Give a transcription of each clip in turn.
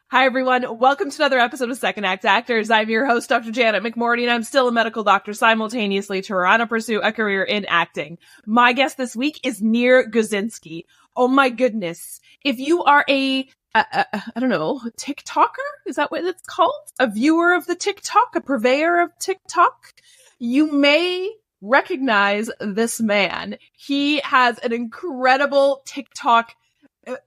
Hi, everyone. Welcome to another episode of Second Act Actors. I'm your host, Dr. Janet McMorty, and I'm still a medical doctor simultaneously trying to pursue a career in acting. My guest this week is Nir Guzinski. Oh my goodness. If you are I don't know, TikToker? Is that what it's called? A viewer of the TikTok? A purveyor of TikTok? You may recognize this man. He has an incredible TikTok.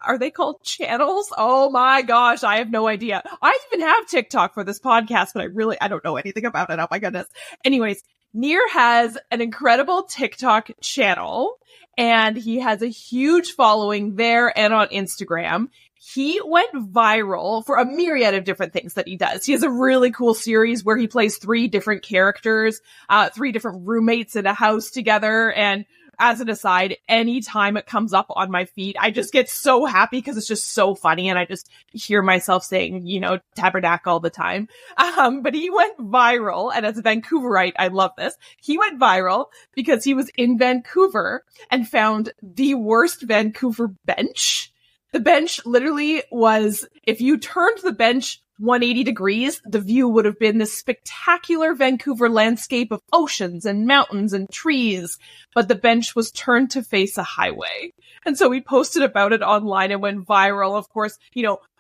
Are they called channels? Oh my gosh, I have no idea. I even have TikTok for this podcast, but I don't know anything about it. Oh my goodness. Anyways, Nir has an incredible TikTok channel, and he has a huge following there and on Instagram. He went viral for a myriad of different things that he does. He has a really cool series where he plays 3 different characters, 3 different roommates in a house together, and as an aside, anytime it comes up on my feed, I just get so happy because it's just so funny and I just hear myself saying, tabernacle all the time. But he went viral, and as a Vancouverite, I love this. He went viral because he was in Vancouver and found the worst Vancouver bench. The bench literally was, if you turned the bench 180 degrees, the view would have been this spectacular Vancouver landscape of oceans and mountains and trees, but the bench was turned to face a highway. And so we posted about it online and went viral. Of course,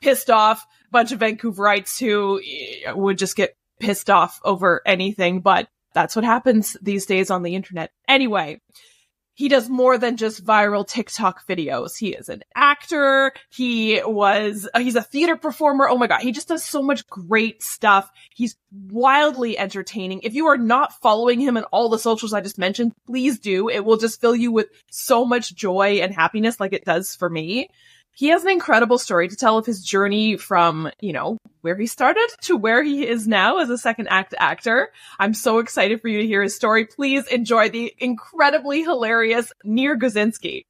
pissed off a bunch of Vancouverites who would just get pissed off over anything, but that's what happens these days on the internet. Anyway, he does more than just viral TikTok videos. He is an actor. He's a theater performer. Oh my God. He just does so much great stuff. He's wildly entertaining. If you are not following him on all the socials I just mentioned, please do. It will just fill you with so much joy and happiness like it does for me. He has an incredible story to tell of his journey from, where he started to where he is now as a second act actor. I'm so excited for you to hear his story. Please enjoy the incredibly hilarious Nir Guzinski.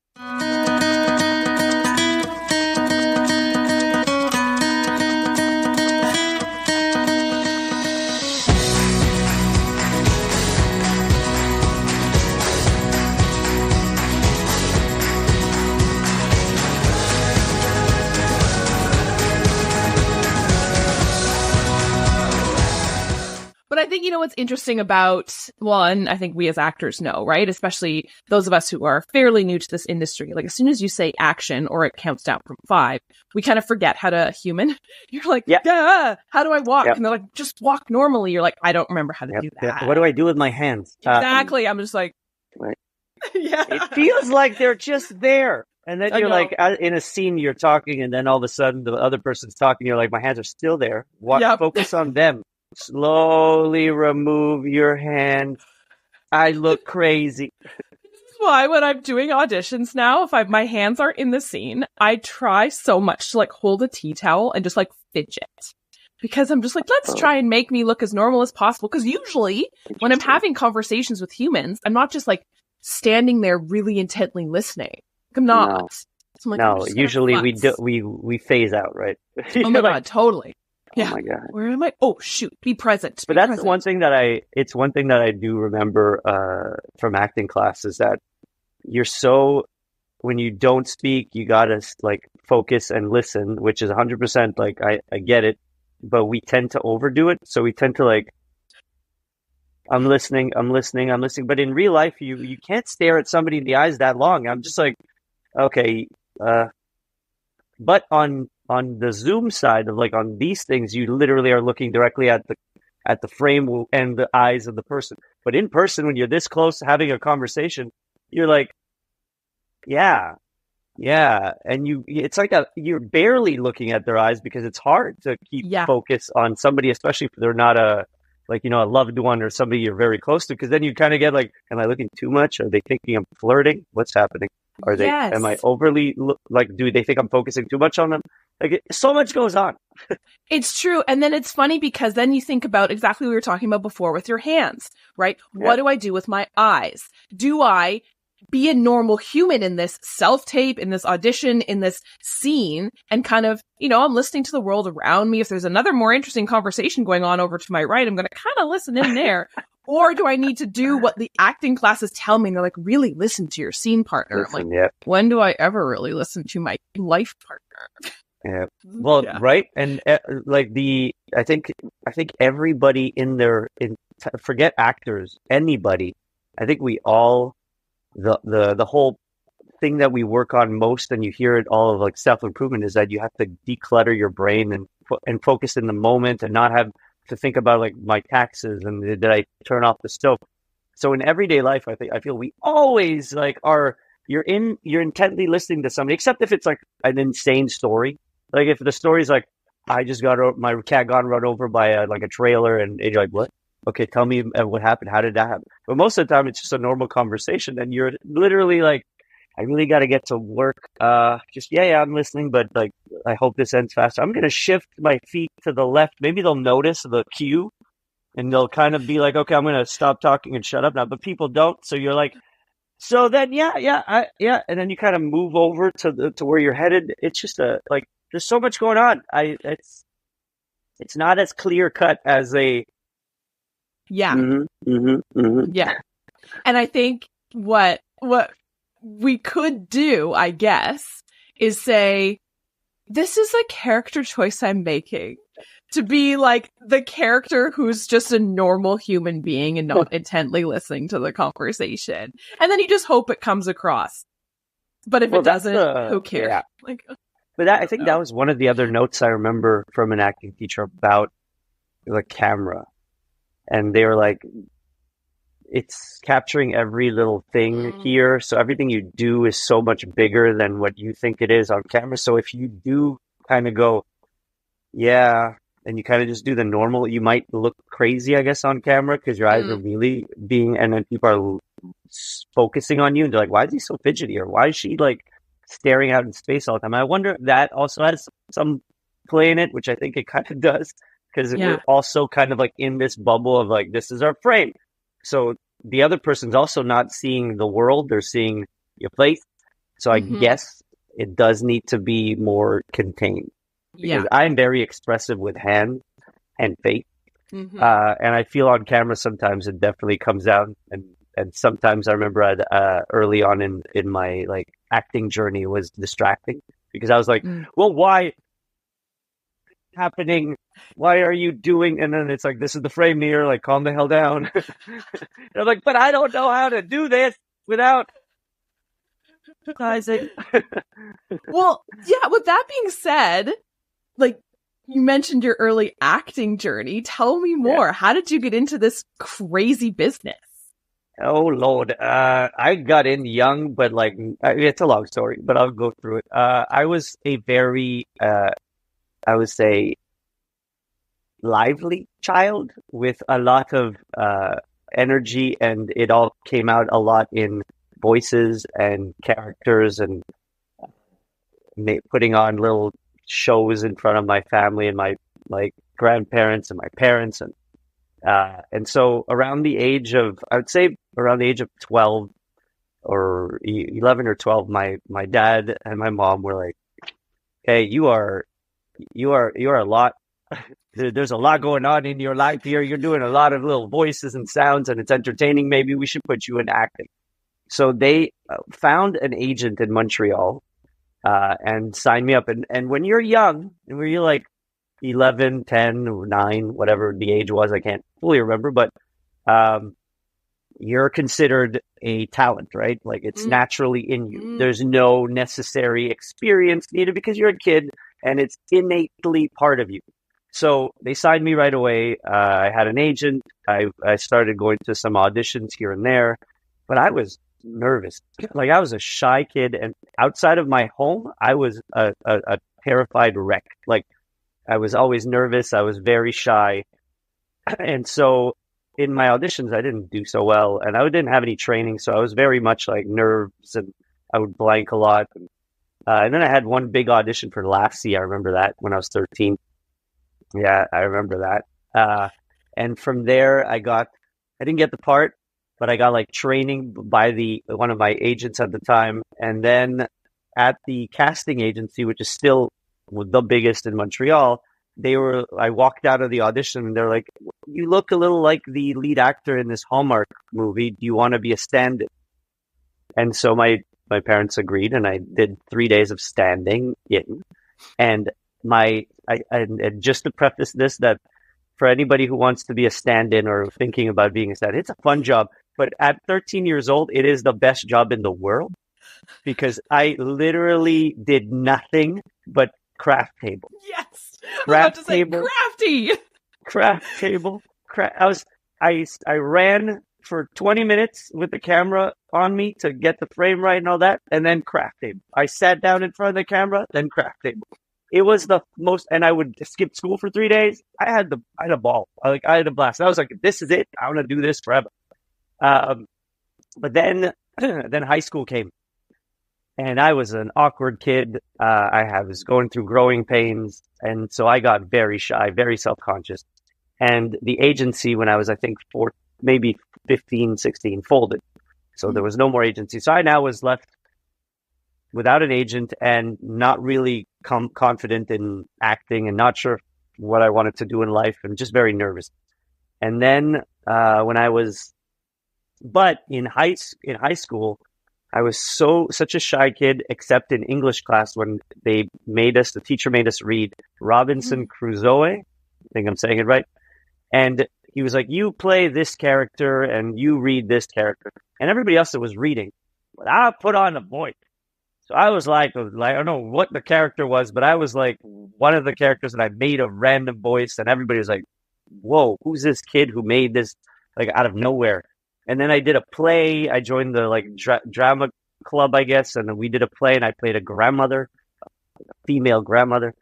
But I think, what's interesting about, and I think we as actors know, right? Especially those of us who are fairly new to this industry. Like, as soon as you say action or it counts down from 5, we kind of forget how to human. You're like, yeah, how do I walk? Yep. And they're like, just walk normally. You're like, I don't remember how to do that. What do I do with my hands? Exactly. I'm just like, right. Yeah. It feels like they're just there. And then you're like, in a scene, you're talking, and then all of a sudden the other person's talking. You're like, my hands are still there. Focus on them. Slowly remove your hand. I look crazy. That's why when I'm doing auditions now, if my hands are in the scene, I try so much to hold a tea towel and just fidget. Because I'm just let's try and make me look as normal as possible. Because usually when I'm having conversations with humans, I'm not just standing there really intently listening. I'm not. No, usually we phase out, right? Oh my God, totally. Yeah. Oh my God. Where am I? Oh shoot, be present. But that's one thing that I do remember from acting class is that when you don't speak, you gotta focus and listen, which is 100% I get it, but we tend to overdo it. So we tend to I'm listening. But in real life, you can't stare at somebody in the eyes that long. I'm just okay. But on the Zoom side of on these things, you literally are looking directly at the frame and the eyes of the person. But in person, when you're this close to having a conversation, you're like, yeah. And it's you're barely looking at their eyes because it's hard to keep focus on somebody, especially if they're not a loved one or somebody you're very close to. Because then you kind of get am I looking too much? Are they thinking I'm flirting? What's happening? Am I overly, do they think I'm focusing too much on them? So much goes on. It's true. And then it's funny because then you think about exactly what we were talking about before with your hands, right? Yeah. What do I do with my eyes? Do I be a normal human in this self-tape, in this audition, in this scene, and kind of, I'm listening to the world around me. If there's another more interesting conversation going on over to my right, I'm going to kind of listen in there. Or do I need to do what the acting classes tell me? And they're really listen to your scene partner. I'm when do I ever really listen to my life partner? Yeah. Well, Yeah. right, and like I think everybody forget actors, anybody. I think we all the whole thing that we work on most, and you hear it all of like self improvement, is that you have to declutter your brain and focus in the moment and not have to think about like my taxes and did I turn off the stove. So in everyday life, I feel we always like you're intently listening to somebody, except if it's like an insane story. Like if the story's like, I just my cat got run over by a trailer, and you're like, what? Okay, tell me what happened. How did that happen? But most of the time, it's just a normal conversation, and you're literally like, I really got to get to work. Just yeah, I'm listening, but like, I hope this ends fast. I'm gonna shift my feet to the left. Maybe they'll notice the cue, and they'll kind of be like, okay, I'm gonna stop talking and shut up now. But people don't, so you're like, so then yeah, and then you kind of move over to where you're headed. It's just like there's so much going on. It's not as clear cut as a Yeah. Mm-hmm. Yeah. And I think what we could do, I guess, is say, this is a character choice I'm making to be like the character who's just a normal human being and not intently listening to the conversation. And then you just hope it comes across. But if it doesn't, who cares? Yeah. Like, but I think that was one of the other notes I remember from an acting teacher about the camera. And they were like, it's capturing every little thing here. So everything you do is so much bigger than what you think it is on camera. So if you do kind of go, yeah, and you kind of just do the normal, you might look crazy, I guess, on camera because your eyes are really and then people are focusing on you and they're like, why is he so fidgety? Or why is she like staring out in space all the time? I wonder if that also has some play in it, which I think it kind of does, because we're also kind of like in this bubble of like, this is our frame. So the other person's also not seeing the world, they're seeing your place. So I guess it does need to be more contained. Because I'm very expressive with hands and face. And I feel on camera sometimes it definitely comes out. And sometimes I remember early on in my like acting journey, it was distracting. Because I was like, well, why happening? Why are you doing? And then it's like, this is the frame here, like calm the hell down. And I'm like, but I don't know how to do this without Isaac. Well, yeah, with that being said, like you mentioned your early acting journey. Tell me more. Yeah. How did you get into this crazy business? Oh, Lord. I got in young, but like, it's a long story, but I'll go through it. I was a very, I would say, lively child with a lot of energy, and it all came out a lot in voices and characters and putting on little shows in front of my family and my grandparents and my parents, and so around the age of, I would say around the age of 12 or 11 or 12, my dad and my mom were like, hey, you are a lot. There's a lot going on in your life here. You're doing a lot of little voices and sounds, and it's entertaining. Maybe we should put you in acting. So they found an agent in Montreal and signed me up. And when you're young, and when you're like 11, 10, 9, whatever the age was, I can't fully remember, but you're considered a talent, right? Like it's naturally in you. There's no necessary experience needed because you're a kid and it's innately part of you. So they signed me right away. I had an agent. I started going to some auditions here and there, but I was nervous. Like I was a shy kid, and outside of my home, I was a terrified wreck. Like I was always nervous. I was very shy. And so in my auditions, I didn't do so well, and I didn't have any training. So I was very much like nerves, and I would blank a lot. And then I had one big audition for Lassie. I remember that when I was 13. Yeah, I remember that. And from there, I didn't get the part, but I got like training by one of my agents at the time. And then at the casting agency, which is still the biggest in Montreal, I walked out of the audition and they're like, you look a little like the lead actor in this Hallmark movie. Do you want to be a stand-in? And so my parents agreed, and I did 3 days of standing in. And and just to preface this, that for anybody who wants to be a stand-in or thinking about being a stand-in, it's a fun job. But at 13 years old, it is the best job in the world because I literally did nothing but craft table. Yes. Craft I was about to say table. crafty. Craft table. I ran for 20 minutes with the camera on me to get the frame right and all that, and then craft table. I sat down in front of the camera, then craft table. It was the most, and I would skip school for 3 days. I had a ball. I had a blast. I was like, this is it. I want to do this forever. But then high school came, and I was an awkward kid. I was going through growing pains, and so I got very shy, very self-conscious. And the agency, when I was, I think, maybe 15, 16, folded. So there was no more agency. So I now was left without an agent and not really confident in acting and not sure what I wanted to do in life and just very nervous. And then but in high school, I was such a shy kid, except in English class when the teacher made us read Robinson Crusoe. I think I'm saying it right. And he was like, you play this character and you read this character. And everybody else that was reading, but I put on a voice. So I was like, I don't know what the character was, but I was like one of the characters and I made a random voice and everybody was like, whoa, who's this kid who made this like out of nowhere? And then I did a play. I joined the like drama club, I guess. And then we did a play and I played a grandmother, a female grandmother.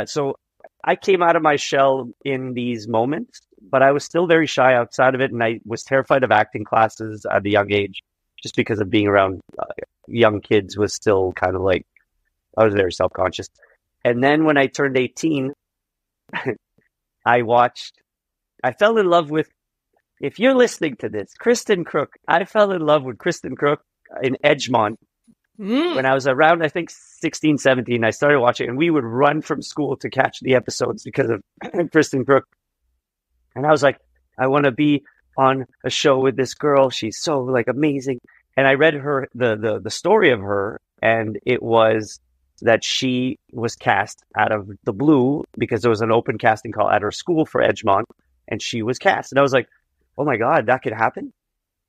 So I came out of my shell in these moments, but I was still very shy outside of it. And I was terrified of acting classes at a young age just because of being around young kids was still kind of like, I was very self-conscious. And then when I turned 18, I fell in love with, if you're listening to this, Kristen Crook. I fell in love with Kristen Crook in Edgemont. When I was around, I think 16, 17, I started watching and we would run from school to catch the episodes because of Kristen Crook. And I was like, I want to be on a show with this girl. She's so like amazing. And I read her, the story of her, and it was that she was cast out of the blue because there was an open casting call at her school for Edgemont and she was cast. And I was like, oh my God, that could happen.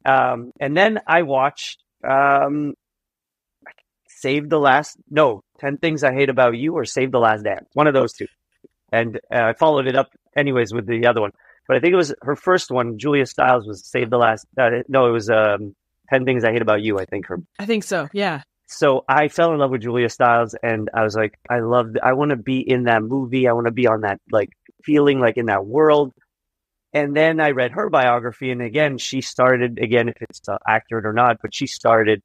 And then I watched, 10 Things I Hate About You or Save the Last Dance. One of those two. And I followed it up anyways with the other one. But I think it was her first one, Julia Stiles, was Save the Last... it was 10 Things I Hate About You, I think. I think so, yeah. So I fell in love with Julia Stiles and I was like, I want to be in that movie. I want to be on that, like, feeling like in that world. And then I read her biography, and again, she started, if it's accurate or not, but she started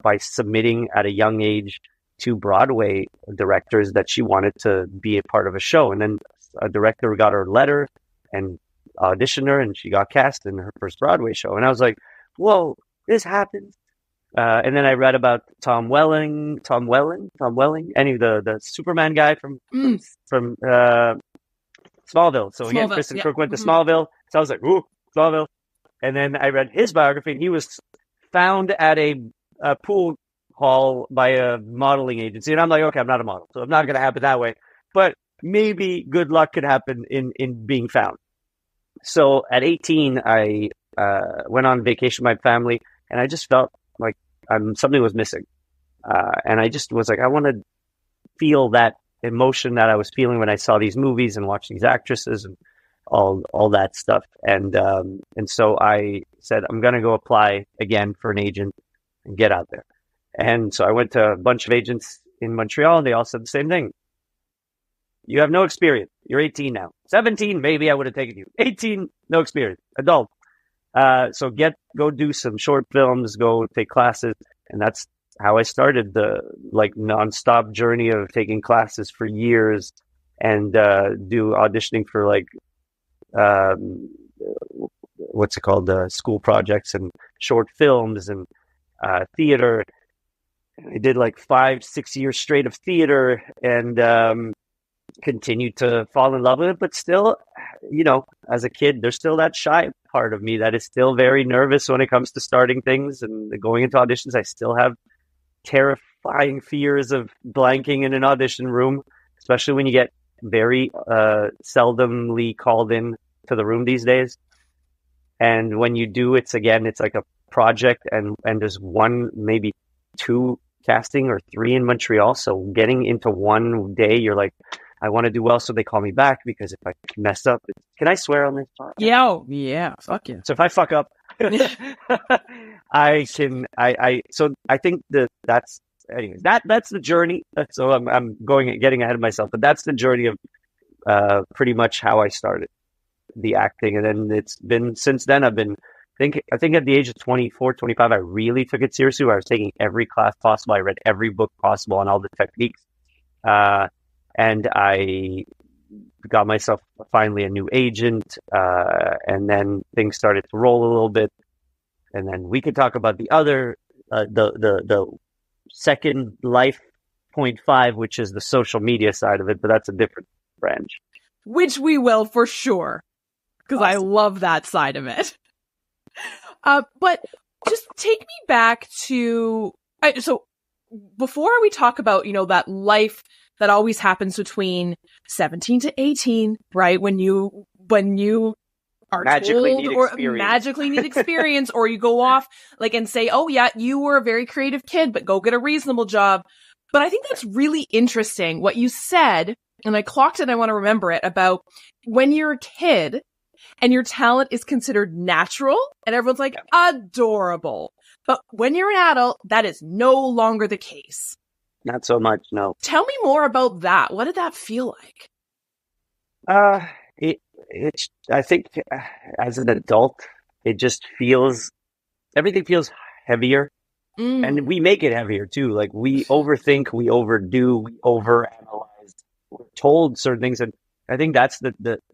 by submitting at a young age to Broadway directors that she wanted to be a part of a show. And then a director got her letter and auditioned her, and she got cast in her first Broadway show. And I was like, whoa, this happens. And then I read about Tom Welling, any of the Superman guy from Smallville. So again, Kristen Crook went to Smallville. So I was like, ooh, Smallville. And then I read his biography, and he was found at a pool hall by a modeling agency. And I'm like, okay, I'm not a model, so I'm not going to happen that way. But maybe good luck could happen in being found. So at 18, I went on vacation with my family, and I just felt like something was missing. And I just was like, I want to feel that emotion that I was feeling when I saw these movies and watched these actresses and all that stuff. And so I said, I'm going to go apply again for an agent and get out there. And so I went to a bunch of agents in Montreal, and they all said the same thing. You have no experience. You're 18 now. 17, maybe I would have taken you. 18, no experience. Adult. So go do some short films, go take classes. And that's how I started the nonstop journey of taking classes for years and do auditioning for what's it called? School projects and short films and theater. I did 5-6 years straight of theater and continued to fall in love with it. But still, as a kid, there's still that shy part of me that is still very nervous when it comes to starting things and going into auditions. I still have terrifying fears of blanking in an audition room. especially when you get very seldomly called in to the room these days. And when you do, it's like a project, and there's one, maybe two casting or three in Montreal. So getting into one day, you're like, I want to do well, so they call me back, because if I mess up, can I swear on this podcast? Yeah, fuck yeah. So if I fuck up, I can. So I think that's anyways. That's the journey. So I'm getting ahead of myself, but that's the journey of pretty much how I started the acting, and then it's been since then. I think at the age of 24, 25, I really took it seriously, where I was taking every class possible. I read every book possible on all the techniques. And I got myself finally a new agent, and then things started to roll a little bit. And then we could talk about the other, the second life 0.5, which is the social media side of it, but that's a different branch. Which we will for sure, because awesome. I love that side of it. But just take me back to, so before we talk about, that life that always happens between 17 to 18, right? When you are magically need experience, or you go off and say, oh yeah, you were a very creative kid, but go get a reasonable job. But I think that's really interesting what you said, and I clocked it. I want to remember it, about when you're a kid and your talent is considered natural and everyone's like, adorable. But when you're an adult, that is no longer the case. Not so much, no. Tell me more about that. What did that feel like? I think as an adult, it just everything feels heavier. And we make it heavier too. Like, we overthink, we overdo, we overanalyze. We're told certain things. And I think that's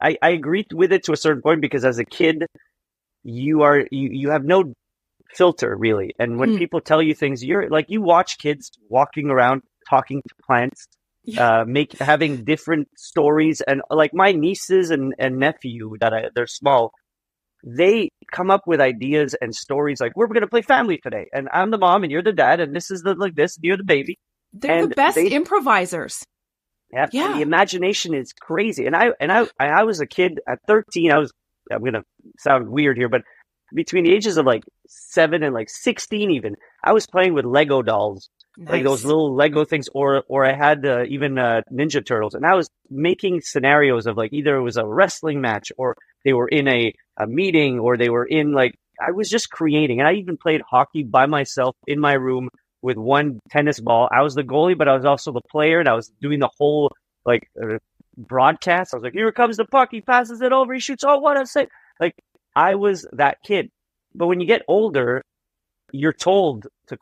I agree with it to a certain point, because as a kid, you have no filter, really. And when people tell you things, you're like, you watch kids walking around talking to plants, having different stories. And like my nieces and nephew, they're small, they come up with ideas and stories like, we're going to play family today, and I'm the mom and you're the dad, and this is you're the baby. They're the best improvisers. Yeah. And the imagination is crazy. And I was a kid at 13. I'm going to sound weird here, but between the ages of 7 and 16, even, I was playing with Lego dolls, like those little Lego things, or I had even Ninja Turtles, and I was making scenarios of either it was a wrestling match, or they were in a meeting, or they were in I was just creating. And I even played hockey by myself in my room with one tennis ball. I was the goalie, but I was also the player, and I was doing the whole broadcast. I was like, here comes the puck, he passes it over, he shoots, oh, what a save. I was that kid. But when you get older, you're told to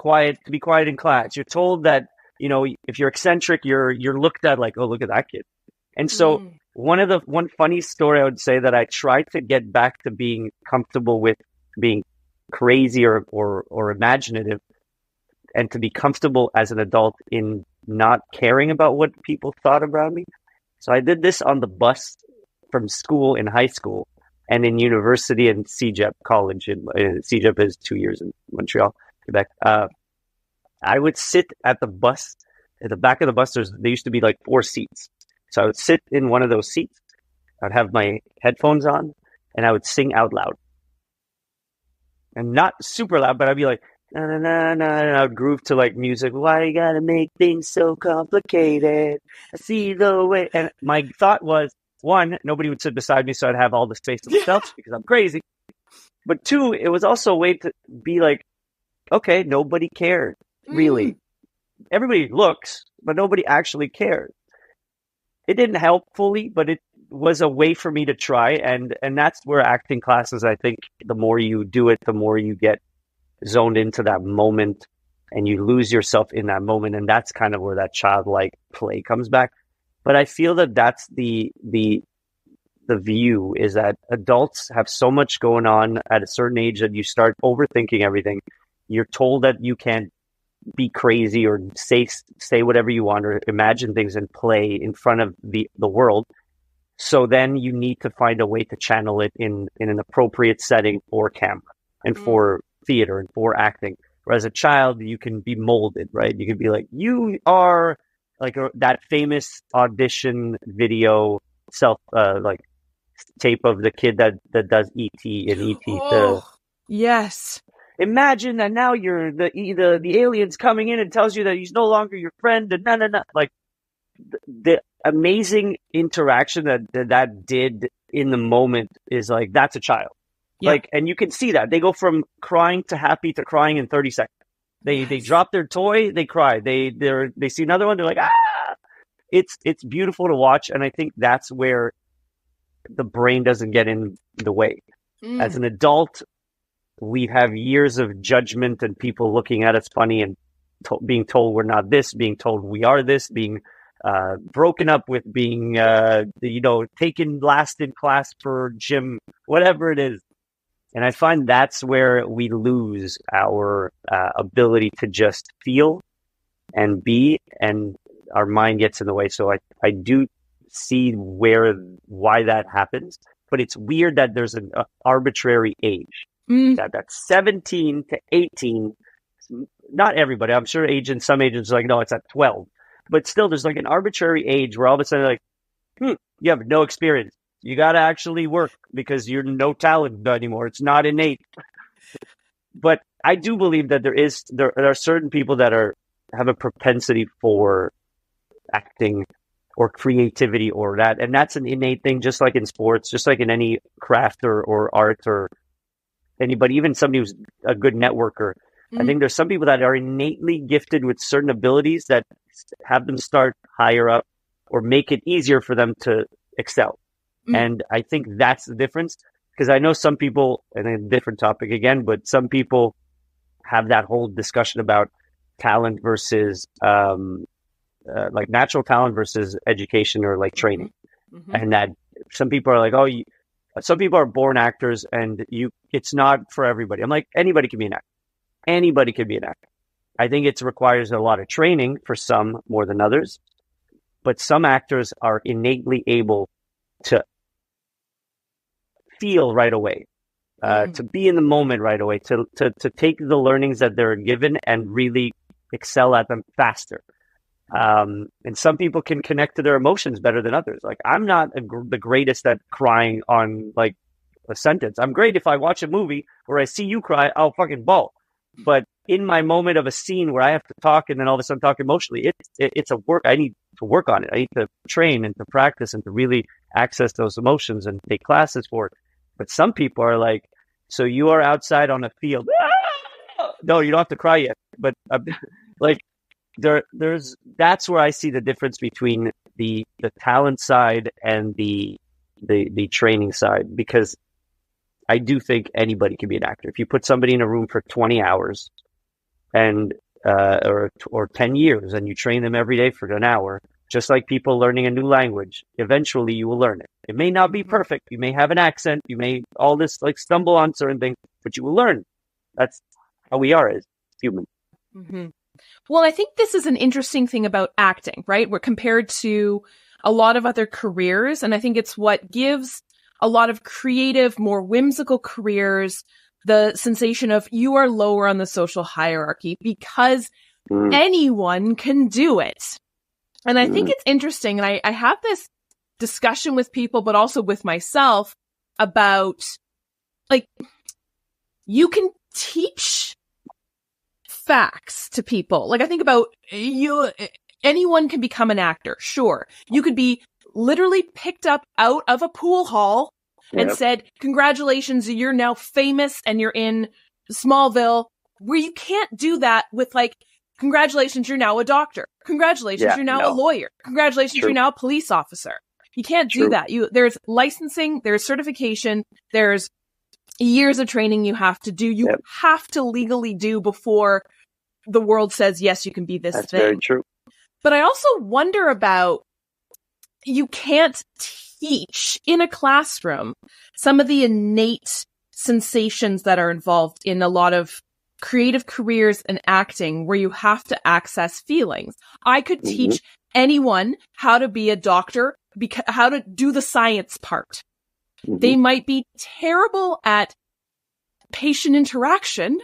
be quiet in class. You're told that, if you're eccentric, you're looked at like, oh, look at that kid. And so one funny story I would say, that I tried to get back to being comfortable with being crazy or imaginative, and to be comfortable as an adult in not caring about what people thought about me. So I did this on the bus from school in high school, and in university and CEGEP college. CEGEP is 2 years in Montreal, Quebec. I would sit at the bus, at the back of the bus. There used to be 4 seats. So I would sit in one of those seats. I'd have my headphones on, and I would sing out loud. And not super loud, but I'd be like, na na na na, and I would groove to music. Why you gotta make things so complicated? I see the way. And my thought was, 1, nobody would sit beside me, so I'd have all the space to myself because I'm crazy. But 2, it was also a way to be okay, nobody cared, really. Everybody looks, but nobody actually cared. It didn't help fully, but it was a way for me to try. And that's where acting classes, I think, the more you do it, the more you get zoned into that moment, and you lose yourself in that moment. And that's kind of where that childlike play comes back. But I feel that that's the view, is that adults have so much going on at a certain age that you start overthinking everything. You're told that you can't be crazy or say whatever you want, or imagine things and play in front of the world. So then you need to find a way to channel it in an appropriate setting for camera and for theater and for acting. Whereas a child, you can be molded, right? You can be like, you are that famous audition video like tape of the kid that does E.T. and E.T. Yes. Imagine that now you're the alien's coming in and tells you that he's no longer your friend and no. Like the amazing interaction that did in the moment is like, that's a child. Yeah. Like, and you can see that they go from crying to happy to crying in 30 seconds. They drop their toy, they cry. They see another one, they're like, ah! It's beautiful to watch, and I think that's where the brain doesn't get in the way. As an adult, we have years of judgment and people looking at us funny and being told we're not this, being told we are this, being broken up with, being taken last in class for gym, whatever it is. And I find that's where we lose our ability to just feel and be, and our mind gets in the way. So I do see why that happens, but it's weird that there's an arbitrary age. That's 17 to 18. Not everybody. I'm sure some agents are like, no, it's at 12. But still, there's like an arbitrary age where all of a sudden, like, you have no experience. You got to actually work because you're no talent anymore. It's not innate. But I do believe that there are certain people that have a propensity for acting or creativity or that. And that's an innate thing, just like in sports, just like in any craft or art or anybody, even somebody who's a good networker. I think there's some people that are innately gifted with certain abilities that have them start higher up or make it easier for them to excel. And I think that's the difference, because I know some people, and a different topic again, but some people have that whole discussion about talent versus like natural talent versus education or like training. And that some people are like, some people are born actors and it's not for everybody. I'm like, anybody can be an actor. Anybody can be an actor. I think it requires a lot of training for some more than others, but some actors are innately able to feel right away, to be in the moment right away, to take the learnings that they're given and really excel at them faster. And some people can connect to their emotions better than others. Like, I'm not the greatest at crying on like a sentence. I'm great if I watch a movie where I see you cry, I'll fucking bawl. But in my moment of a scene where I have to talk and then all of a sudden talk emotionally, it's a work. I need to work on it. I need to train and to practice and to really access those emotions and take classes for it. But some people are like, so you are outside on a field. No, you don't have to cry yet. But like that's where I see the difference between the talent side and the training side, because I do think anybody can be an actor. If you put somebody in a room for 20 hours and or 10 years and you train them every day for an hour, just like people learning a new language, eventually you will learn it. It may not be perfect. You may have an accent. You may all this like stumble on certain things, but you will learn. That's how we are as humans. Well, I think this is an interesting thing about acting, right? We're compared to a lot of other careers. And I think it's what gives a lot of creative, more whimsical careers the sensation of you are lower on the social hierarchy because anyone can do it. And I think it's interesting. And I have this discussion with people, but also with myself about, like, you can teach facts to people. Like, I think about anyone can become an actor. Sure. You could be literally picked up out of a pool hall and said, congratulations, you're now famous and you're in Smallville, where you can't do that with like, congratulations, you're now a doctor. Congratulations, you're now a lawyer. Congratulations, you're now a police officer. You can't do that. There's licensing, there's certification, there's years of training you have to do. You have to legally do before the world says, yes, you can be this thing. That's very true. But I also wonder about, you can't teach in a classroom some of the innate sensations that are involved in a lot of creative careers and acting where you have to access feelings. I could teach anyone how to be a doctor, how to do the science part. They might be terrible at patient interaction,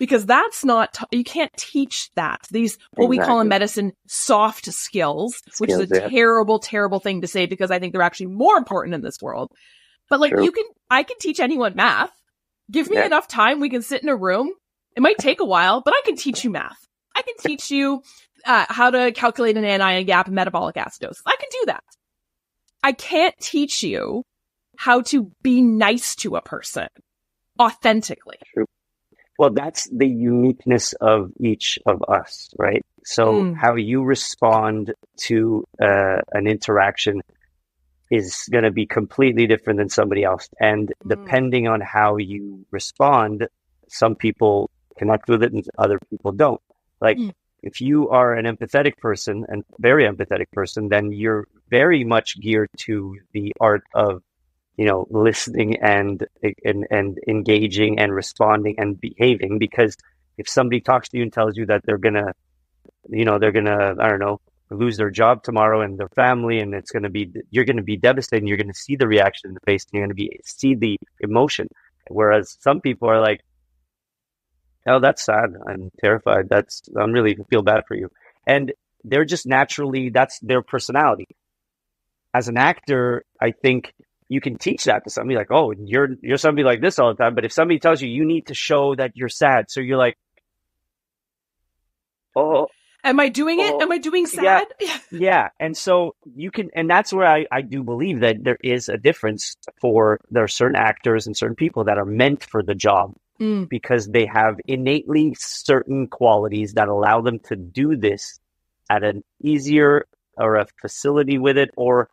because that's not, you can't teach that. These, what we call in medicine, soft skills, which is a terrible, terrible thing to say because I think they're actually more important in this world. But like I can teach anyone math. Give me enough time. We can sit in a room. It might take a while, but I can teach you math. I can teach you how to calculate an anion gap and metabolic acidosis. I can do that. I can't teach you how to be nice to a person authentically. True. Well, that's the uniqueness of each of us, right? So how you respond to an interaction is going to be completely different than somebody else. And depending on how you respond, some people connect with it and other people don't. Like if you are an empathetic person and very empathetic person, then you're very much geared to the art of, you know, listening and engaging and responding and behaving. Because if somebody talks to you and tells you that they're gonna, I don't know, lose their job tomorrow and their family, and you're gonna be devastated. You're gonna see the reaction in the face, and you're gonna see the emotion. Whereas some people are like, "Oh, that's sad. I'm terrified. I'm really feel bad for you," and they're just naturally, that's their personality. As an actor, I think you can teach that to somebody, like, oh, you're somebody like this all the time. But if somebody tells you need to show that you're sad, so you're like, oh, am I doing it? Am I doing sad? Yeah. And so you can, and that's where I do believe that there is a difference there are certain actors and certain people that are meant for the job because they have innately certain qualities that allow them to do this at an easier or a facility with it, or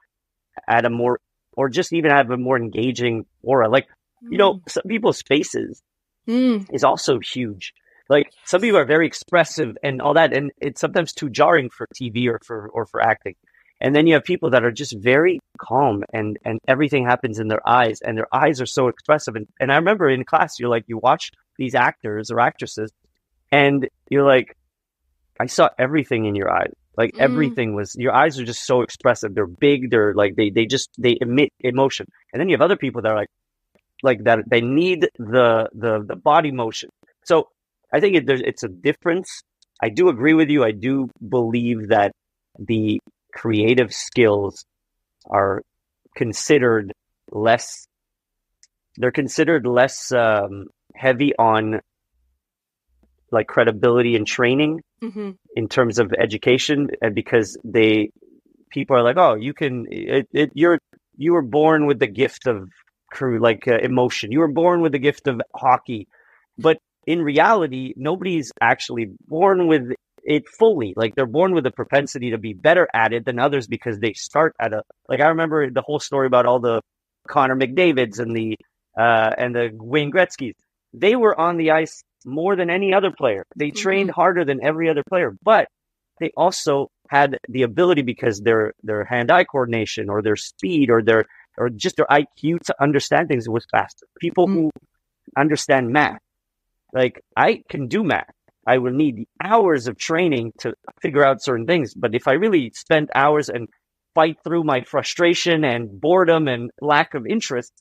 at a more, or just even have a more engaging aura. Like, you know, some people's faces is also huge. Like some people are very expressive and all that, and it's sometimes too jarring for TV or for acting. And then you have people that are just very calm, and everything happens in their eyes, and their eyes are so expressive. And I remember in class, you watch these actors or actresses, and you're like, I saw everything in your eyes. Like everything was, your eyes are just so expressive. They're big. They're like, they emit emotion. And then you have other people that are like that. They need the body motion. So I think it's a difference. I do agree with you. I do believe that the creative skills are considered less. They're considered less heavy on like credibility and training in terms of education, and because people are like, oh, you were born with the gift of emotion. You were born with the gift of hockey, but in reality, nobody's actually born with it fully. Like they're born with a propensity to be better at it than others because they start at I remember the whole story about all the Connor McDavids and the Wayne Gretzky's. They were on the ice more than any other player. They trained harder than every other player, but they also had the ability, because their hand-eye coordination or their speed or just their IQ to understand things was faster. People who understand math, like I can do math. I will need hours of training to figure out certain things. But if I really spend hours and fight through my frustration and boredom and lack of interest,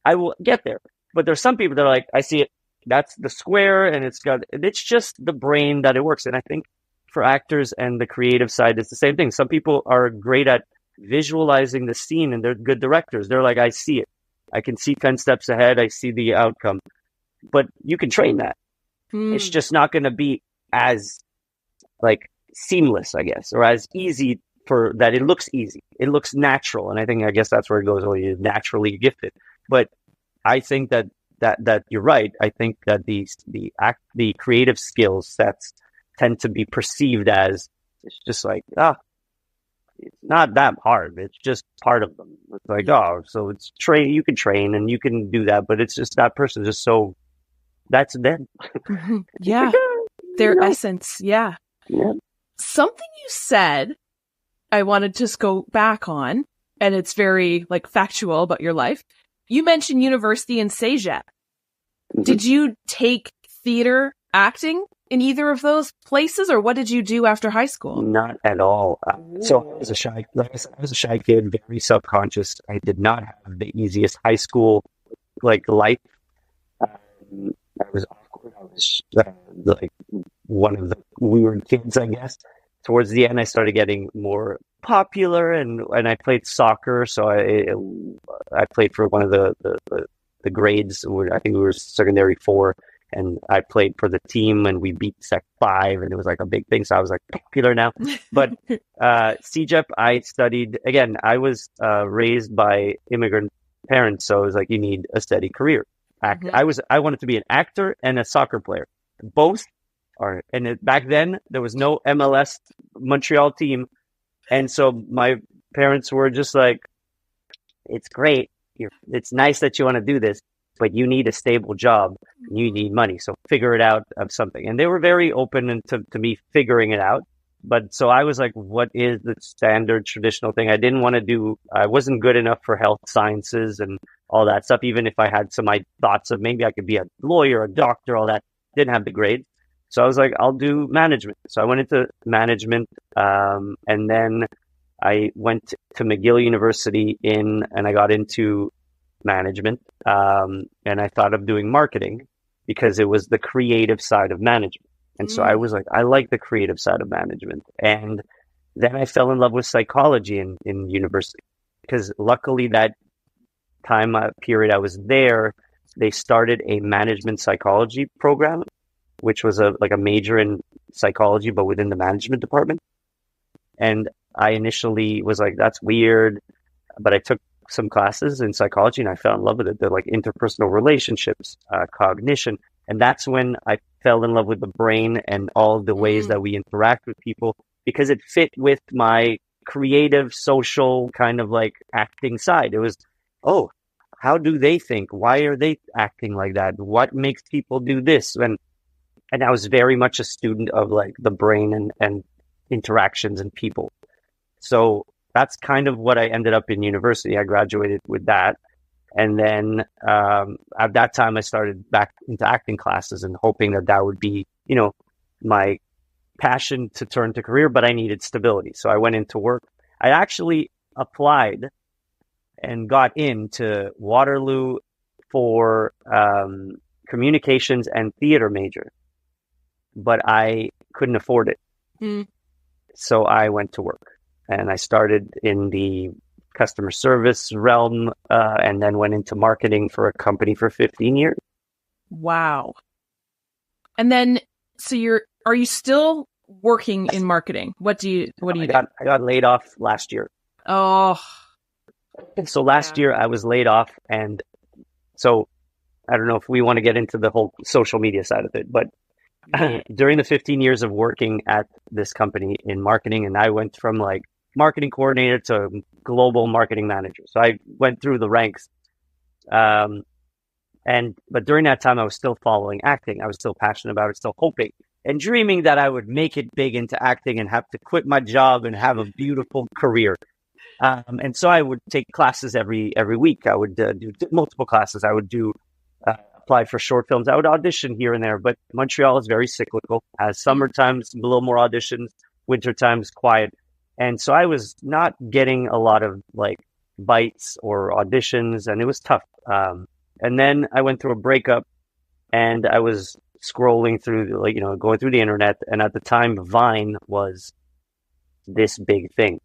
I will get there. But there's some people that are like, I see it, that's the square, and it's just the brain that it works. And I think for actors and the creative side, it's the same thing. Some people are great at visualizing the scene, and they're good directors. They're like, I see it. I can see 10 steps ahead. I see the outcome. But you can train that. It's just not going to be as like seamless, I guess, or as easy for that. It looks easy. It looks natural. And I guess that's where it goes. Oh, you're naturally gifted. But I think that you're right. I think that the creative skill sets tend to be perceived as, it's just like, it's not that hard. It's just part of them. It's like, so it's you can train and you can do that, but it's just that person just so, that's them. Yeah. Their essence. Yeah. Something you said, I want to just go back on, and it's very like factual about your life. You mentioned university and Cégep. Did you take theater acting in either of those places, or what did you do after high school? Not at all. So I was a shy kid, very self-conscious. I did not have the easiest high school life. I was awkward. I was like we were kids, I guess. Towards the end, I started getting more popular, and I played soccer. So I played for one of the grades. I think we were secondary 4, and I played for the team, and we beat Sec 5, and it was like a big thing. So I was like popular now. But CJEP, I studied again. I was raised by immigrant parents, so it was like you need a steady career. I wanted to be an actor and a soccer player. Both are, and back then there was no MLS Montreal team, and so my parents were just like, "It's great. It's nice that you want to do this, but you need a stable job. You need money. So figure it out of something." And they were very open to me figuring it out. But so I was like, what is the standard traditional thing? I wasn't good enough for health sciences and all that stuff. Even if I had some thoughts of maybe I could be a lawyer, a doctor, all that, didn't have the grades. So I was like, I'll do management. So I went into management, and then I went to McGill University and I got into management, and I thought of doing marketing because it was the creative side of management. And so I was like, I like the creative side of management. And then I fell in love with psychology in university because luckily that time period I was there, they started a management psychology program, which was a major in psychology, but within the management department. And I initially was like, that's weird. But I took some classes in psychology and I fell in love with it. They're like interpersonal relationships, cognition. And that's when I fell in love with the brain and all the ways that we interact with people because it fit with my creative, social kind of like acting side. It was, oh, how do they think? Why are they acting like that? What makes people do this? And I was very much a student of like the brain and interactions and people. So that's kind of what I ended up in university. I graduated with that. And then at that time, I started back into acting classes and hoping that would be, my passion to turn to career, but I needed stability. So I went into work. I actually applied and got into Waterloo for communications and theater major, but I couldn't afford it. So I went to work and I started in the customer service realm, and then went into marketing for a company for 15 years. Wow. And then, so are you still working in marketing? What do you do? I got laid off last year. Oh. So last year I was laid off. And so I don't know if we want to get into the whole social media side of it, but during the 15 years of working at this company in marketing, and I went from like marketing coordinator to global marketing manager. So I went through the ranks. But during that time, I was still following acting. I was still passionate about it, still hoping and dreaming that I would make it big into acting and have to quit my job and have a beautiful career. And so I would take classes every week. I would do multiple classes. I would apply for short films. I would audition here and there, but Montreal is very cyclical. Summer times, a little more auditions, winter times, quiet. And so I was not getting a lot of like bites or auditions, and it was tough. And then I went through a breakup, and I was scrolling through, going through the internet. And at the time, Vine was this big thing.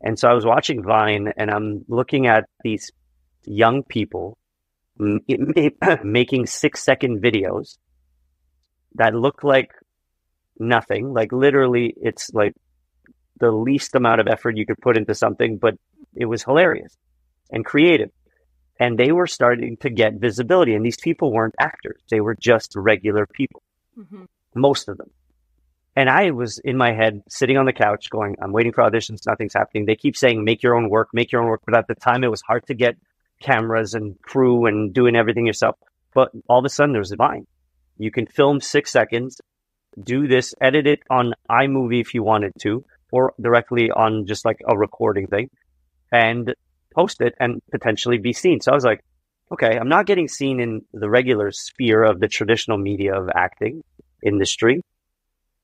And so I was watching Vine, and I'm looking at these young people making 6-second videos that look like nothing. Like literally, it's like the least amount of effort you could put into something, but it was hilarious and creative. And they were starting to get visibility. And these people weren't actors. They were just regular people, most of them. And I was in my head sitting on the couch going, I'm waiting for auditions. Nothing's happening. They keep saying, make your own work, make your own work. But at the time, it was hard to get cameras and crew and doing everything yourself. But all of a sudden, there's a Vine. You can film 6 seconds, do this, edit it on iMovie if you wanted to, or directly on just like a recording thing, and post it and potentially be seen. So I was like, okay, I'm not getting seen in the regular sphere of the traditional media of acting industry.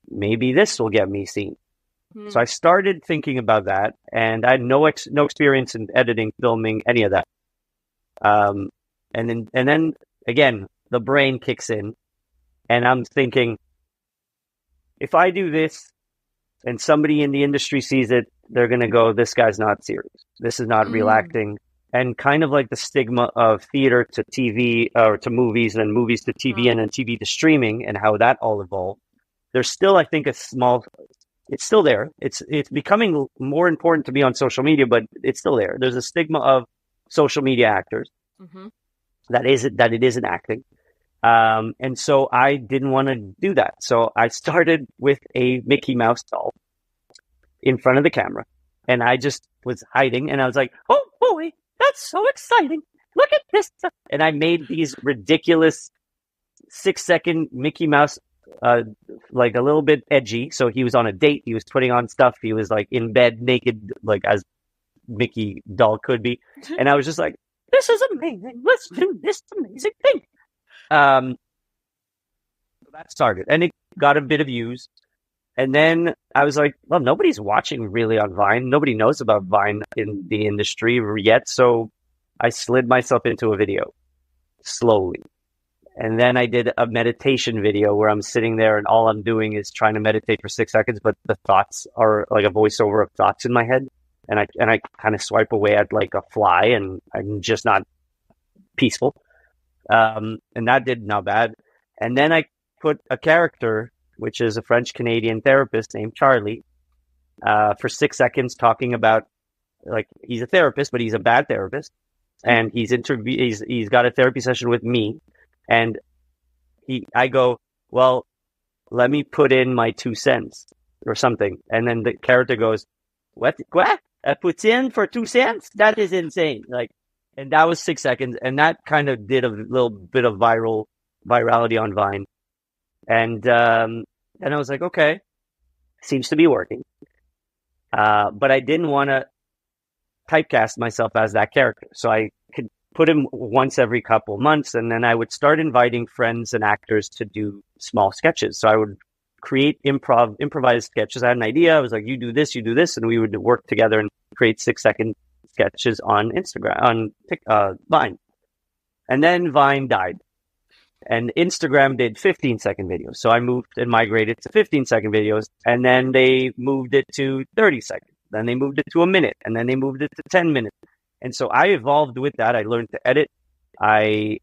Maybe this will get me seen. So I started thinking about that, and I had no experience in editing, filming, any of that. And then again, the brain kicks in, And I'm thinking, if I do this and somebody in the industry sees it, they're going to go, this guy's not serious. This is not real acting. And kind of like the stigma of theater to TV or to movies and movies to TV and then TV to streaming and how that all evolved. There's still, I think, it's still there. It's becoming more important to be on social media, but it's still there. There's a stigma of social media actors that it isn't acting. And so I didn't want to do that. So I started with a Mickey Mouse doll in front of the camera, and I just was hiding, and I was like, oh boy, that's so exciting. Look at this. And I made these ridiculous 6-second Mickey Mouse, like a little bit edgy. So he was on a date. He was putting on stuff. He was like in bed naked, like as Mickey doll could be. And I was just like, this is amazing. Let's do this amazing thing. So that started, and it got a bit of views. And then I was like, well, nobody's watching really on Vine. Nobody knows about Vine in the industry yet. So I slid myself into a video slowly. And then I did a meditation video where I'm sitting there and all I'm doing is trying to meditate for 6 seconds, but the thoughts are like a voiceover of thoughts in my head. And I kind of swipe away at like a fly, and I'm just not peaceful. And that did not bad. And then I put a character, which is a French-Canadian therapist named Charlie, for 6 seconds talking about, like, he's a therapist, but he's a bad therapist. And he's got a therapy session with me. And I go, well, let me put in my 2 cents or something. And then the character goes, what? I put in for 2 cents? That is insane. Like, and that was 6 seconds. And that kind of did a little bit of virality on Vine. And I was like, okay, seems to be working. But I didn't want to typecast myself as that character. So I could put him once every couple months, and then I would start inviting friends and actors to do small sketches. So I would create improvised sketches. I had an idea. I was like, you do this, and we would work together and create 6-second sketches on Instagram, on Vine. And then Vine died. And Instagram did 15-second videos. So I moved and migrated to 15-second videos. And then they moved it to 30 seconds. Then they moved it to a minute. And then they moved it to 10 minutes. And so I evolved with that. I learned to edit. I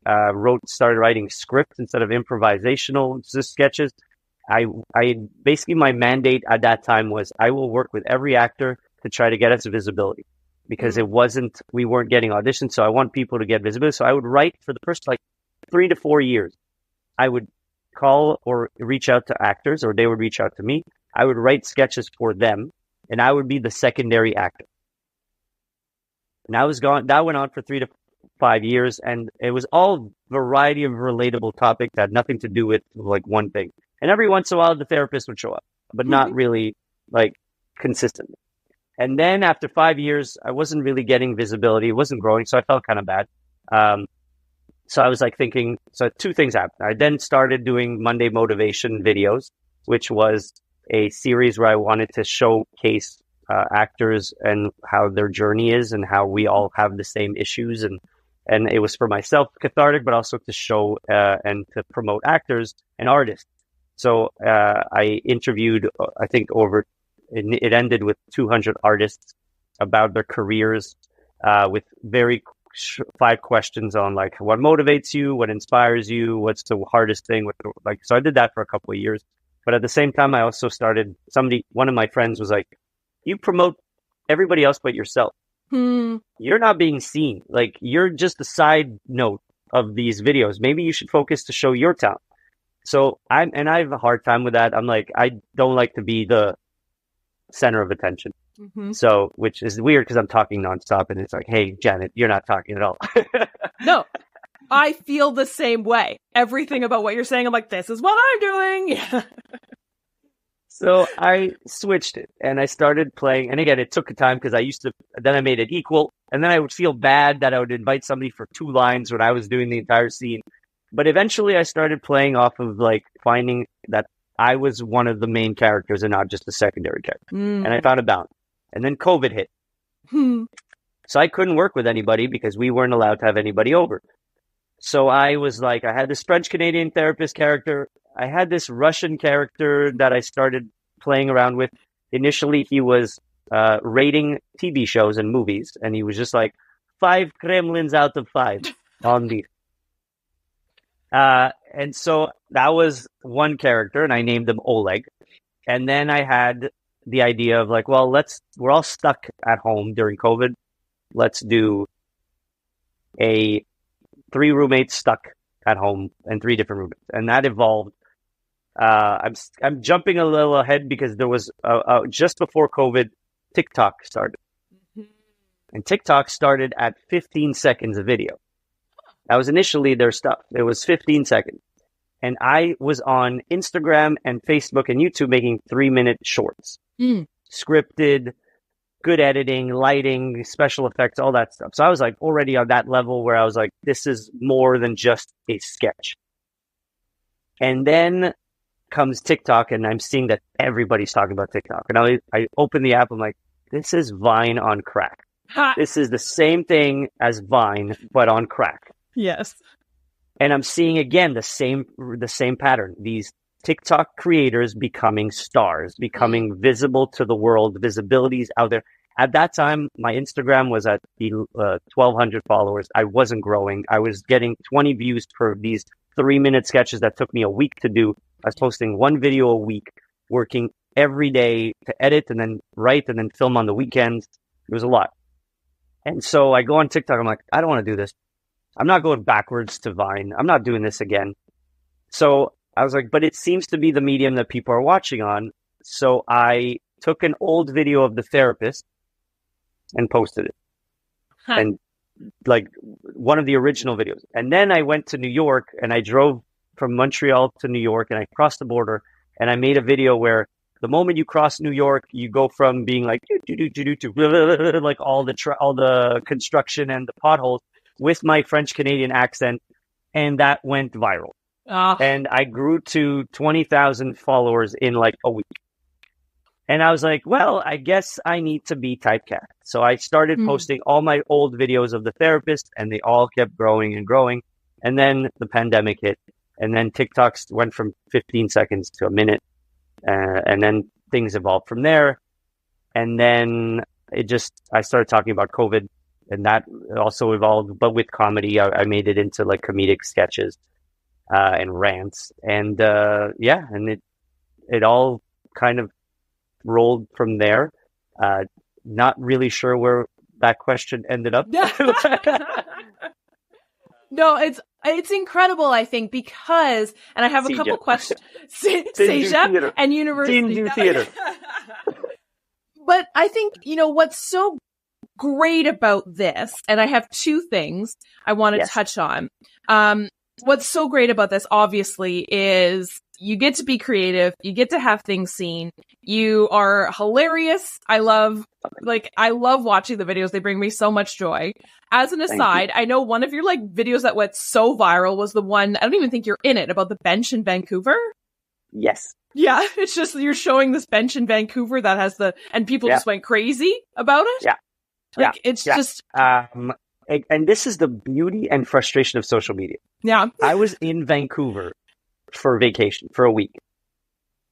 started writing scripts instead of improvisational sketches. I basically, my mandate at that time was I will work with every actor to try to get us visibility, because we weren't getting auditions. So I want people to get visibility. So I would write for the first 3 to 4 years. I would call or reach out to actors, or they would reach out to me. I would write sketches for them, and I would be the secondary actor. And that went on for 3 to 5 years, and it was all variety of relatable topics that had nothing to do with one thing. And every once in a while, the therapist would show up, but not really consistently. And then after 5 years, I wasn't really getting visibility. It wasn't growing, so I felt kind of bad. So I was thinking, so 2 things happened. I then started doing Monday Motivation videos, which was a series where I wanted to showcase actors and how their journey is and how we all have the same issues. And it was for myself cathartic, but also to show and to promote actors and artists. So I interviewed, I think it ended with 200 artists about their careers with very 5 questions on what motivates you, what inspires you, what's the hardest thing. So I did that for a couple of years. But at the same time, I also started, one of my friends was like, you promote everybody else but yourself. You're not being seen. You're just the side note of these videos. Maybe you should focus to show your talent. So I have a hard time with that. I'm like, I don't like to be the center of attention. So, which is weird because I'm talking nonstop, and it's like, hey, Janet, you're not talking at all. No, I feel the same way. Everything about what you're saying, I'm like, this is what I'm doing. Yeah. So I switched it, and I started playing. And again, it took time because then I made it equal. And then I would feel bad that I would invite somebody for 2 lines when I was doing the entire scene. But eventually I started playing off of finding that I was one of the main characters and not just a secondary character. And I found a balance. And then COVID hit. So I couldn't work with anybody because we weren't allowed to have anybody over. So I was I had this French-Canadian therapist character. I had this Russian character that I started playing around with. Initially, he was rating TV shows and movies, and he was just like 5 Kremlins out of 5 on the. And so that was one character, and I named him Oleg. And then I had the idea of like, well, we're all stuck at home during COVID. Let's do a 3 roommates stuck at home and 3 different roommates. And that evolved. I'm jumping a little ahead because there was just before COVID, TikTok started. Mm-hmm. And TikTok started at 15 seconds of video. That was initially their stuff. It was 15 seconds. And I was on Instagram and Facebook and YouTube making 3-minute shorts. Scripted, good editing, lighting, special effects, all that stuff. So I was like already on that level where I was like, this is more than just a sketch. And then comes TikTok, and I'm seeing that everybody's talking about TikTok. And I open the app, I'm like, this is Vine on crack. This is the same thing as Vine, but on crack. Yes. And I'm seeing again the same pattern. These TikTok creators becoming stars, becoming visible to the world, visibility's out there. At that time, my Instagram was at 1,200 followers. I wasn't growing. I was getting 20 views per these 3-minute sketches that took me a week to do. I was posting 1 video a week, working every day to edit and then write and then film on the weekends. It was a lot. And so I go on TikTok. I'm like, I don't want to do this. I'm not going backwards to Vine. I'm not doing this again. So I was like, but it seems to be the medium that people are watching on. So I took an old video of the therapist and posted it. And like one of the original videos. And then I went to New York and I drove from Montreal to New York and I crossed the border and I made a video where the moment you cross New York, you go from being like, to like all the construction and the potholes with my French Canadian accent. And that went viral. And I grew to 20,000 followers in like a week. And I was like, well, I guess I need to be typecast. So I started posting all my old videos of the therapist, and they all kept growing and growing. And then the pandemic hit. And then TikTok went from 15 seconds to a minute. And then things evolved from there. And then I started talking about COVID, and that also evolved. But with comedy, I made it into like comedic sketches and rants. And and it all kind of rolled from there. Not really sure where that question ended up. No, it's incredible, I think, because, and I have a couple questions. Cégep and university. Theater. But I think, what's so great about this, and I have 2 things I want to touch on. What's so great about this, obviously, is you get to be creative. You get to have things seen. You are hilarious. I love watching the videos. They bring me so much joy. As an aside, I know one of your videos that went so viral was the one, I don't even think you're in it, about the bench in Vancouver. Yes. Yeah. It's just, you're showing this bench in Vancouver that has and people just went crazy about it. Yeah. It's just, and this is the beauty and frustration of social media. Yeah. I was in Vancouver for vacation for a week.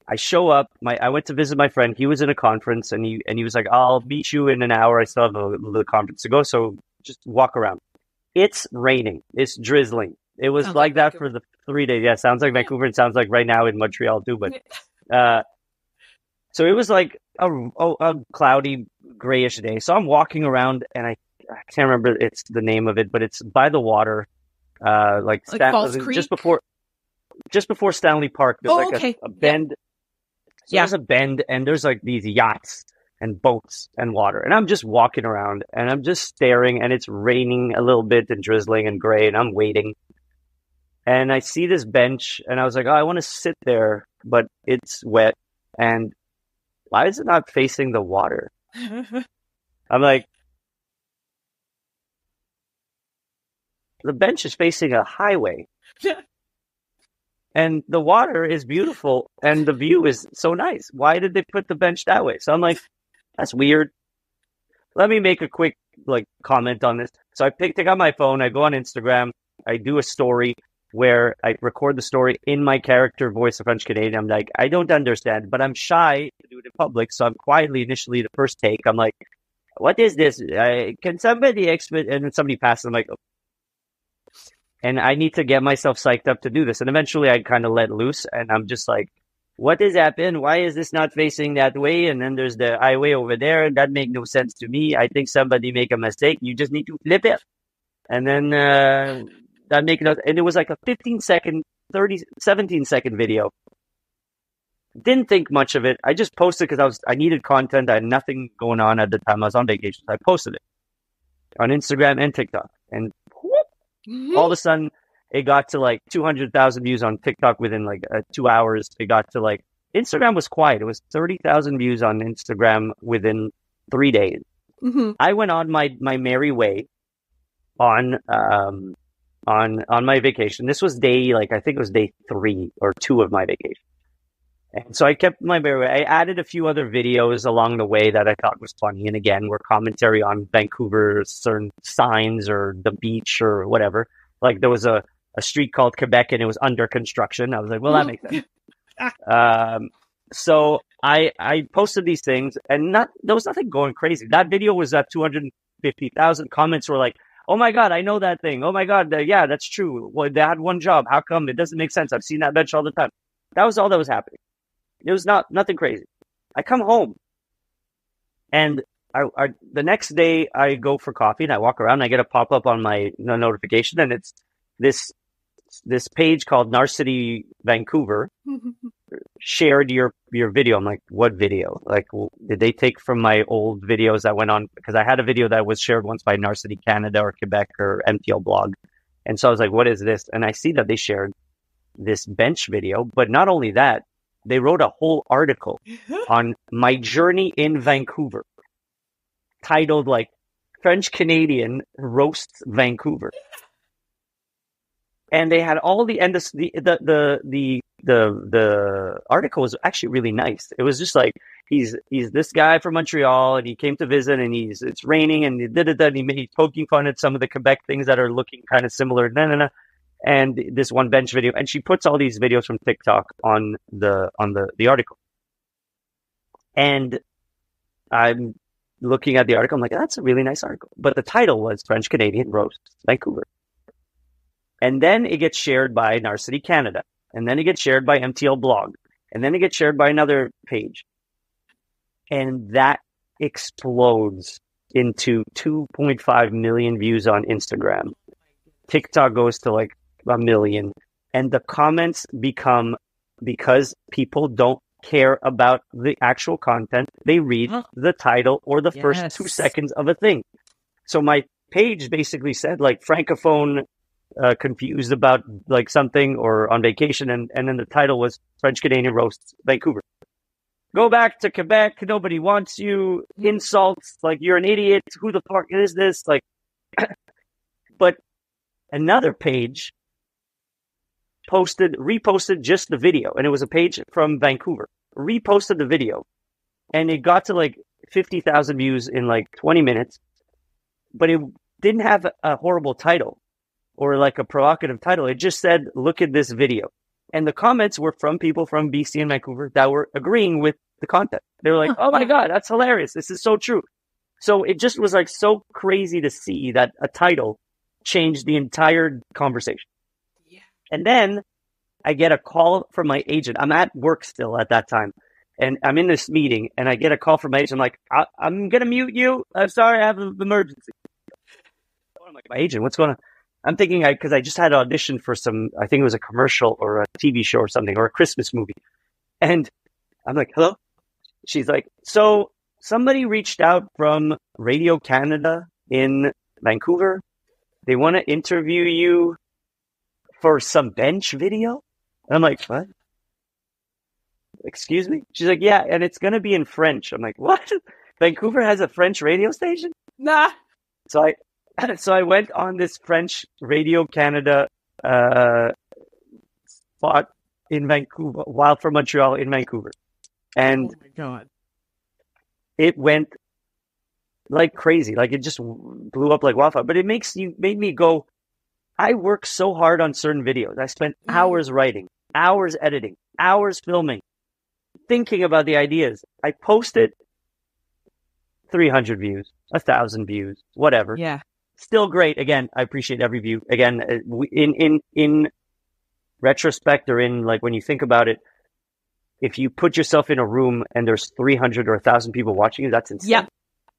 I show up. I went to visit my friend. He was in a conference, and he was like, "I'll meet you in an hour. I still have the conference to go, so just walk around." It's raining. It's drizzling. It was like that Vancouver for the 3 days. Yeah, sounds like Vancouver. It sounds like right now in Montreal too. But so it was like a cloudy, grayish day. So I'm walking around, and I can't remember the name of it, but it's by the water, like Falls Creek? just before Stanley Park. There's a bend. Yeah. So there's a bend, and there's like these yachts and boats and water. And I'm just walking around, and I'm just staring, and it's raining a little bit and drizzling and gray, and I'm waiting. And I see this bench, and I was like, oh, I want to sit there, but it's wet. And why is it not facing the water? I'm like, the bench is facing a highway. And the water is beautiful, and the view is so nice. Why did they put the bench that way? So I'm like, that's weird. Let me make a quick comment on this. So I take out my phone, I go on Instagram, I do a story where I record the story in my character voice of French Canadian. I'm like, I don't understand, but I'm shy to do it in public. So I'm quietly, initially, the first take, I'm like, what is this? Can somebody explain? And when somebody passes, I'm like, oh. And I need to get myself psyched up to do this. And eventually I kind of let loose and I'm just like, what has happened? Why is this not facing that way? And then there's the highway over there. That make no sense to me. I think somebody make a mistake. You just need to flip it. And then that make it, and it was like a 15-second, 17-second video. Didn't think much of it. I just posted because I needed content. I had nothing going on at the time. I was on vacation. So I posted it on Instagram and TikTok. And whoop, all of a sudden, it got to like 200,000 views on TikTok within like 2 hours. It got to like, Instagram was quiet. It was 30,000 views on Instagram within 3 days. Mm-hmm. I went on my merry way on my vacation. This was I think it was day 3 or 2 of my vacation. And so I kept my merry way. I added a few other videos along the way that I thought was funny. And again, were commentary on Vancouver, certain signs or the beach or whatever. Like there was a street called Quebec and it was under construction. I was like, well, that makes sense. So I posted these things and there was nothing going crazy. That video was at 250,000. Comments were like, oh my God, I know that thing. Oh my God, yeah, that's true. Well, they had one job. How come? It doesn't make sense. I've seen that bench all the time. That was all that was happening. It was nothing crazy. I come home and the next day I go for coffee and I walk around and I get a pop-up on my notification and it's this page called Narcity Vancouver shared your video. I'm like, what video? Like, did they take from my old videos that went on? Because I had a video that was shared once by Narcity Canada or Quebec or MTL blog. And so I was like, what is this? And I see that they shared this bench video, but not only that, they wrote a whole article on my journey in Vancouver titled like French Canadian roasts Vancouver. And they had all the article was actually really nice. It was just like he's this guy from Montreal and he came to visit and it's raining and he's poking fun at some of the Quebec things that are looking kind of similar. And this one bench video, and she puts all these videos from TikTok on the article. And I'm looking at the article, I'm like, that's a really nice article. But the title was French Canadian Roast Vancouver. And then it gets shared by Narcity Canada. And then it gets shared by MTL blog. And then it gets shared by another page. And that explodes into 2.5 million views on Instagram. TikTok goes to like 1 million. And the comments become, because people don't care about the actual content, they read the title or the first 2 seconds of a thing. So my page basically said like Francophone confused about like something or on vacation, and then the title was French Canadian Roasts Vancouver. Go back to Quebec, nobody wants you, insults, like you're an idiot, who the fuck is this? Like but another page reposted just the video, and it was a page from Vancouver, reposted the video, and it got to like 50,000 views in like 20 minutes, but it didn't have a horrible title or like a provocative title. It just said, look at this video. And the comments were from people from BC and Vancouver that were agreeing with the content. They were like, oh my God, that's hilarious. This is so true. So it just was like so crazy to see that a title changed the entire conversation. Yeah. And then I get a call from my agent. I'm at work still at that time. And I'm in this meeting and I get a call from my agent. I'm like, I'm going to mute you. I'm sorry, I have an emergency. I'm like, my agent, what's going on? I'm thinking because I just had an audition for I think it was a commercial or a TV show or something, or a Christmas movie. And I'm like, hello? She's like, so somebody reached out from Radio Canada in Vancouver. They want to interview you for some bench video. And I'm like, what? Excuse me? She's like, yeah, and it's going to be in French. I'm like, what? Vancouver has a French radio station? Nah. So I went on this French Radio Canada spot in Vancouver, while from Montreal in Vancouver. And oh my God, it went like crazy. Like it just blew up like wildfire. But it made me go, I work so hard on certain videos. I spent hours writing, hours editing, hours filming, thinking about the ideas. I post it, 300 views, 1,000 views, whatever. Yeah. Still great. Again, I appreciate every view. Again, in retrospect, or in like when you think about it, if you put yourself in a room and there's 300 or 1,000 people watching you, that's insane. Yeah,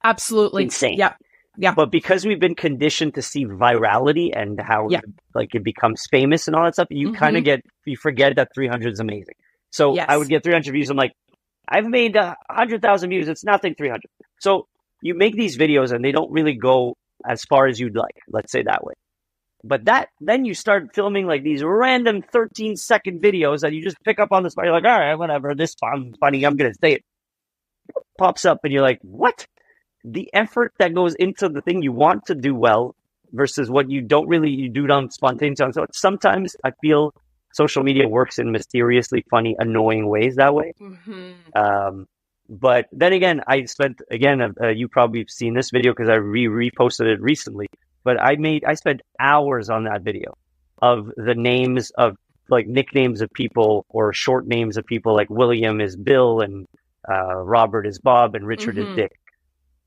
absolutely. Insane. Yeah. Yeah. But because we've been conditioned to see virality and how like it becomes famous and all that stuff, you kind of you forget that 300 is amazing. So I would get 300 views. I'm like, I've made 100,000 views. It's nothing, 300. So you make these videos and they don't really go as far as you'd like. Let's say that way. But then you start filming like these random 13-second videos that you just pick up on the spot. You're like, all right, whatever. This sounds funny. I'm going to say it. Pops up and you're like, what? The effort that goes into the thing you want to do well versus what you don't really you do on spontaneous. So sometimes I feel social media works in mysteriously funny, annoying ways that way. But then again, you probably have seen this video because I reposted it recently. But I spent hours on that video of the names of like nicknames of people or short names of people, like William is Bill and Robert is Bob and Richard is Dick.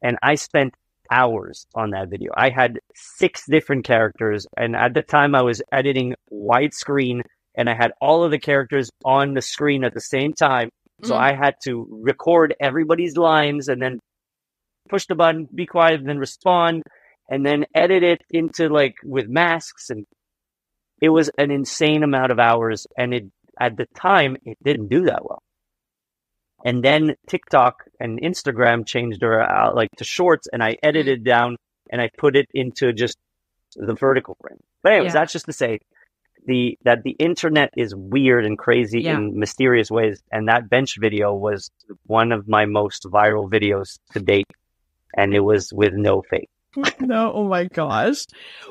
And I spent hours on that video. I had 6 different characters, and at the time I was editing widescreen, and I had all of the characters on the screen at the same time. So I had to record everybody's lines and then push the button, be quiet, and then respond, and then edit it into like with masks. And it was an insane amount of hours. And at the time, it didn't do that well. And then TikTok and Instagram changed her like to shorts, and I edited down and I put it into just the vertical frame. But anyways, that's just to say that the internet is weird and crazy in mysterious ways. And that bench video was one of my most viral videos to date. And it was with no fake. No, oh my gosh.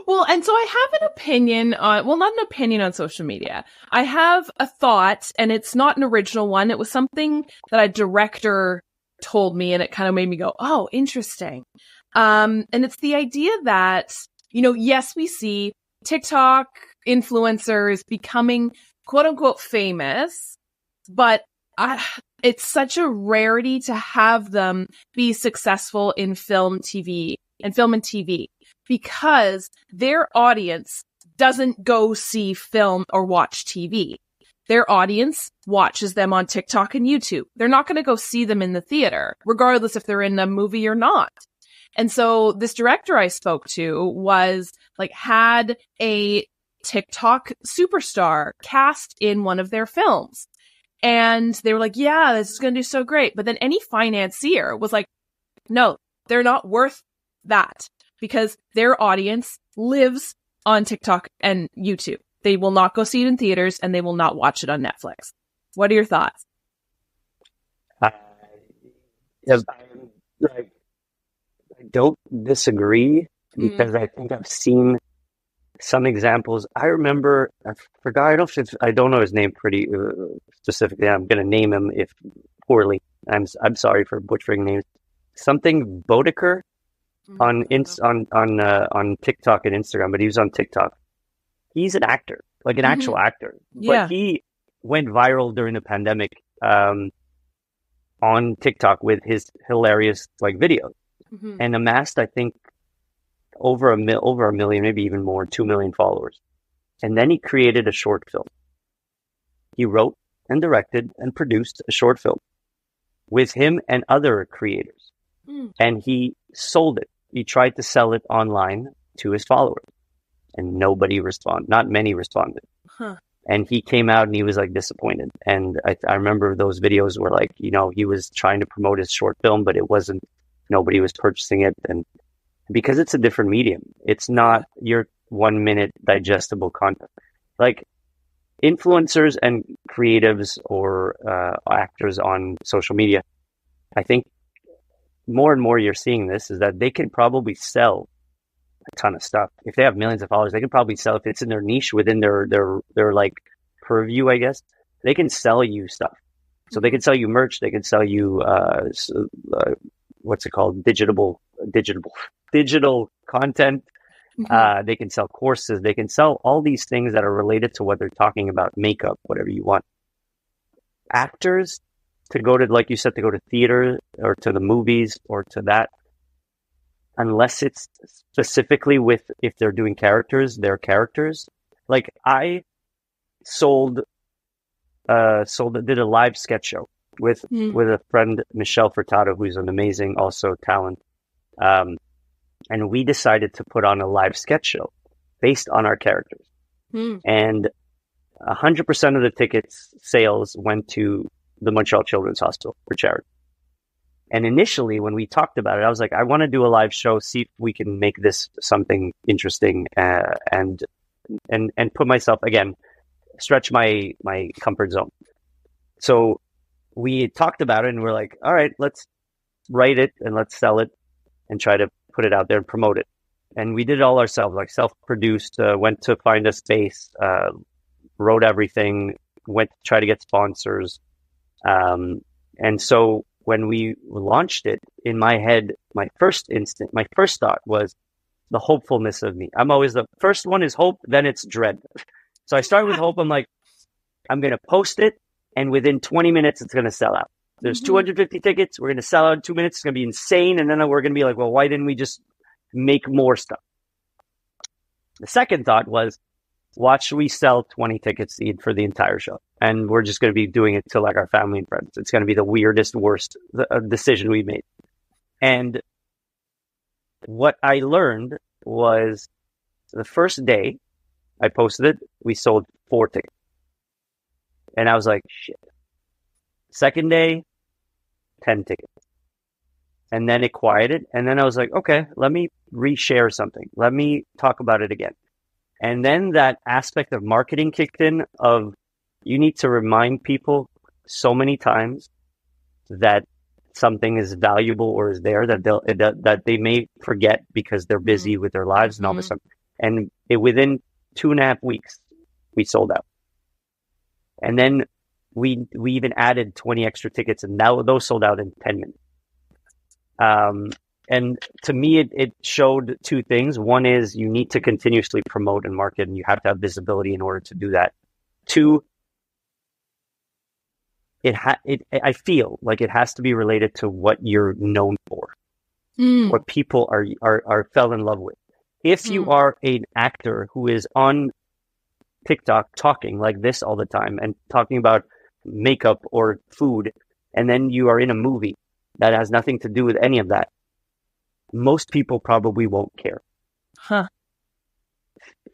Well, and so I have an opinion on, well, not an opinion on social media. I have a thought, and it's not an original one. It was something that a director told me, and it kind of made me go, oh, interesting. And it's the idea that, yes, we see TikTok influencers becoming quote unquote famous, but it's such a rarity to have them be successful in film and TV because their audience doesn't go see film or watch TV. Their audience watches them on TikTok and YouTube. They're not going to go see them in the theater, regardless if they're in a movie or not. And so this director I spoke to had a TikTok superstar cast in one of their films. And they were like, yeah, this is going to do so great. But then any financier was like, no, they're not worth that because their audience lives on TikTok and YouTube. They will not go see it in theaters and they will not watch it on Netflix. What are your thoughts? I don't disagree because I think I've seen some examples. I remember, I forgot, I don't know his name pretty specifically. I'm going to name him if poorly. I'm sorry for butchering names. Something Bodeker on TikTok and Instagram, but he was on TikTok. He's an actor, like an actual actor. But he went viral during the pandemic on TikTok with his hilarious videos and amassed, I think, over a million, maybe even more, 2 million followers. And then he created a short film. He wrote and directed and produced a short film with him and other creators. And he sold it. He tried to sell it online to his followers. And nobody responded. Not many responded. And he came out and he was disappointed. And I remember those videos were he was trying to promote his short film, but nobody was purchasing it. And because it's a different medium, it's not your 1 minute digestible content. Influencers and creatives or actors on social media, I think more and more you're seeing this is that they can probably sell a ton of stuff. If they have millions of followers, they can probably sell, if it's in their niche within their purview, I guess, they can sell you stuff. So they can sell you merch, they can sell you what's it called? Digital content. They can sell courses. They can sell all these things that are related to what they're talking about, makeup, whatever you want. Actors, to go to, like you said, to go to theater or to the movies or to that, unless it's specifically with, if they're doing characters, their characters. Like I did a live sketch show with a friend, Michelle Furtado, who's an amazing also talent. And we decided to put on a live sketch show based on our characters. And 100% of the tickets sales went to the Montreal Children's Hospital for charity. And initially, when we talked about it, I was like, I want to do a live show, see if we can make this something interesting, and put myself, again, stretch my comfort zone. So we talked about it, and we're like, all right, let's write it and let's sell it and try to put it out there and promote it. And we did it all ourselves, like self-produced, went to find a space, wrote everything, went to try to get sponsors. And so when we launched it, in my head, my first thought was the hopefulness of me. I'm always, the first one is hope, then it's dread. So I started with hope. I'm like, I'm going to post it, and within 20 minutes, it's going to sell out. There's 250 tickets. We're going to sell out in 2 minutes. It's going to be insane. And then we're going to be like, well, why didn't we just make more stuff? The second thought was, watch we sell 20 tickets for the entire show. And we're just going to be doing it to like our family and friends. It's going to be the weirdest, worst decision we made. And what I learned was the first day I posted it, we sold 4 tickets. And I was like, shit. Second day, 10 tickets. And then it quieted. And then I was like, okay, let me reshare something. Let me talk about it again. And then that aspect of marketing kicked in, of you need to remind people so many times that something is valuable or is there, that they may forget because they're busy with their lives and all this stuff. And within 2.5 weeks, we sold out. And then we even added 20 extra tickets, and now those sold out in 10 minutes. And to me, it showed 2 things. One is you need to continuously promote and market, and you have to have visibility in order to do that. 2, I feel like it has to be related to what you're known for, what people are fell in love with. If you are an actor who is on TikTok talking like this all the time and talking about makeup or food, and then you are in a movie that has nothing to do with any of that, most people probably won't care.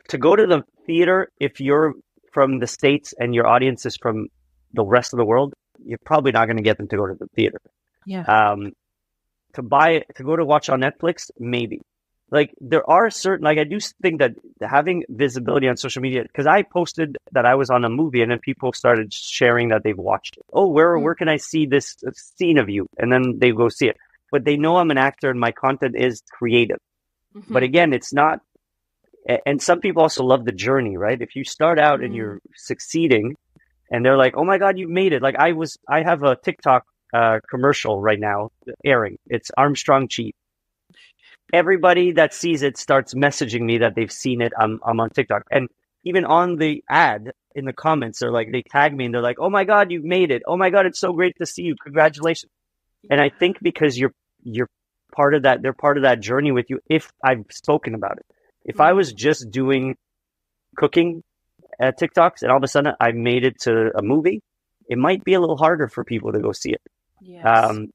To go to the theater, if you're from the States and your audience is from the rest of the world, you're probably not going to get them to go to the theater. To go to watch on Netflix, maybe. Like, there are certain, like, I do think that having visibility on social media, because I posted that I was on a movie, and then people started sharing that they've watched it. Oh, where can I see this scene of you? And then they go see it. But they know I'm an actor and my content is creative. But again, it's not, and some people also love the journey, right? If you start out and you're succeeding and they're like, oh my God, you've made it. Like I have a TikTok commercial right now airing. It's Armstrong Cheap. Everybody that sees it starts messaging me that they've seen it. I'm on TikTok. And even on the ad, in the comments, they tag me and they're like, oh my God, you've made it. Oh my God, it's so great to see you. Congratulations. And I think because you're part of that, they're part of that journey with you. If I've spoken about it, if I was just doing cooking TikToks and all of a sudden I made it to a movie, it might be a little harder for people to go see it. Yes.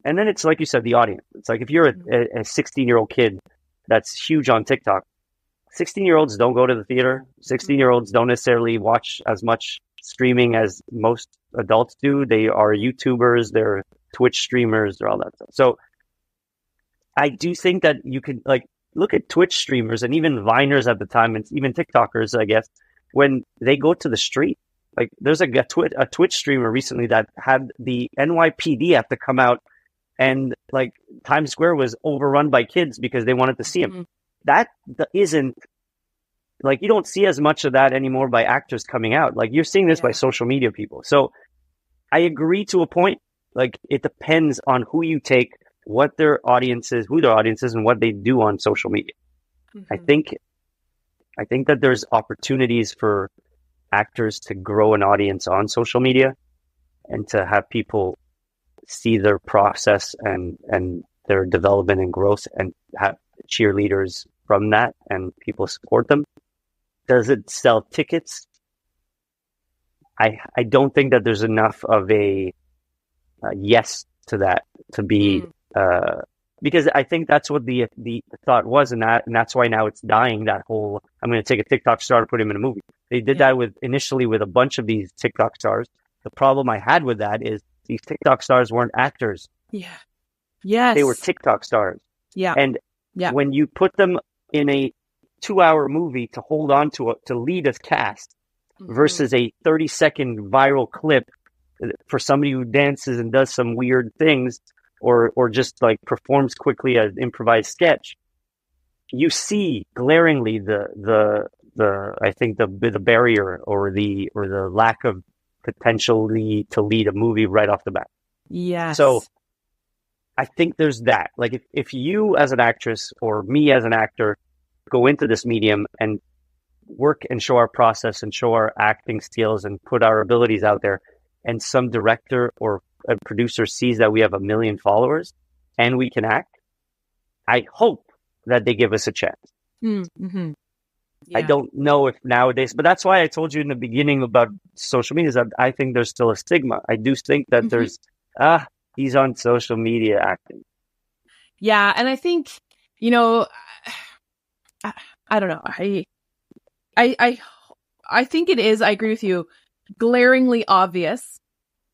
And then it's like you said, the audience. It's like if you're a 16-year-old kid that's huge on TikTok, 16-year-olds don't go to the theater. 16-year-olds don't necessarily watch as much streaming as most adults do. They are YouTubers, they're Twitch streamers, they're all that stuff. So I do think that you can look at Twitch streamers and even Viners at the time, and even TikTokers, I guess, when they go to the street. Like there's a Twitch streamer recently that had the NYPD have to come out, and like Times Square was overrun by kids because they wanted to see him. That isn't like, you don't see as much of that anymore by actors coming out. Like you're seeing this by social media people. So I agree to a point. Like it depends on who you take, who their audience is, and what they do on social media. I think I think that there's opportunities for actors to grow an audience on social media and to have people see their process and their development and growth and have cheerleaders from that and people support them. Does it sell tickets? I don't think that there's enough of a yes to that to be because I think that's what the thought was, and that's why now it's dying. That whole I'm going to take a TikTok star and put him in a movie. They did that initially with a bunch of these TikTok stars. The problem I had with that is these TikTok stars weren't actors. Yeah. Yes. They were TikTok stars. Yeah. And when you put them in a 2-hour movie to hold on to lead a cast versus a 30-second viral clip for somebody who dances and does some weird things or just like performs quickly an improvised sketch, you see glaringly the I think the barrier or the lack of potentially to lead a movie right off the bat. Yes. So I think there's that. Like if you as an actress or me as an actor go into this medium and work and show our process and show our acting skills and put our abilities out there, and some director or a producer sees that we have 1 million followers and we can act, I hope that they give us a chance. Mm-hmm. Yeah. I don't know if nowadays, but that's why I told you in the beginning about social media is that I think there's still a stigma. I do think that there's, he's on social media acting. Yeah. And I think, you know, I don't know. I think it is, I agree with you, glaringly obvious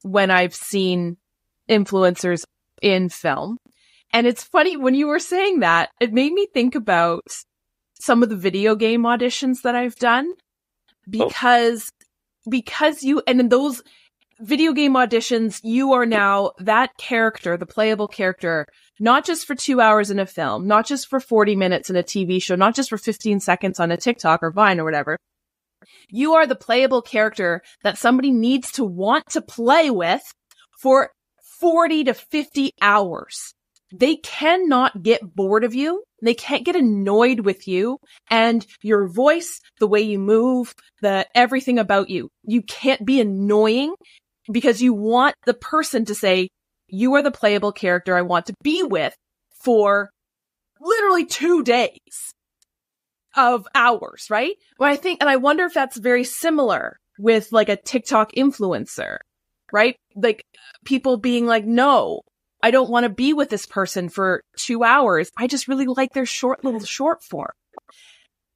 when I've seen influencers in film. And it's funny, when you were saying that, it made me think about some of the video game auditions that I've done because you, and in those video game auditions, you are now that character, the playable character, not just for 2 hours in a film, not just for 40 minutes in a TV show, not just for 15 seconds on a TikTok or Vine or whatever. You are the playable character that somebody needs to want to play with for 40 to 50 hours. They cannot get bored of you. They can't get annoyed with you and your voice, the way you move, everything about you. You can't be annoying because you want the person to say, you are the playable character I want to be with for literally 2 days of hours, right? Well, I wonder if that's very similar with like a TikTok influencer, right? Like people being like, no, I don't want to be with this person for 2 hours. I just really like their little short form.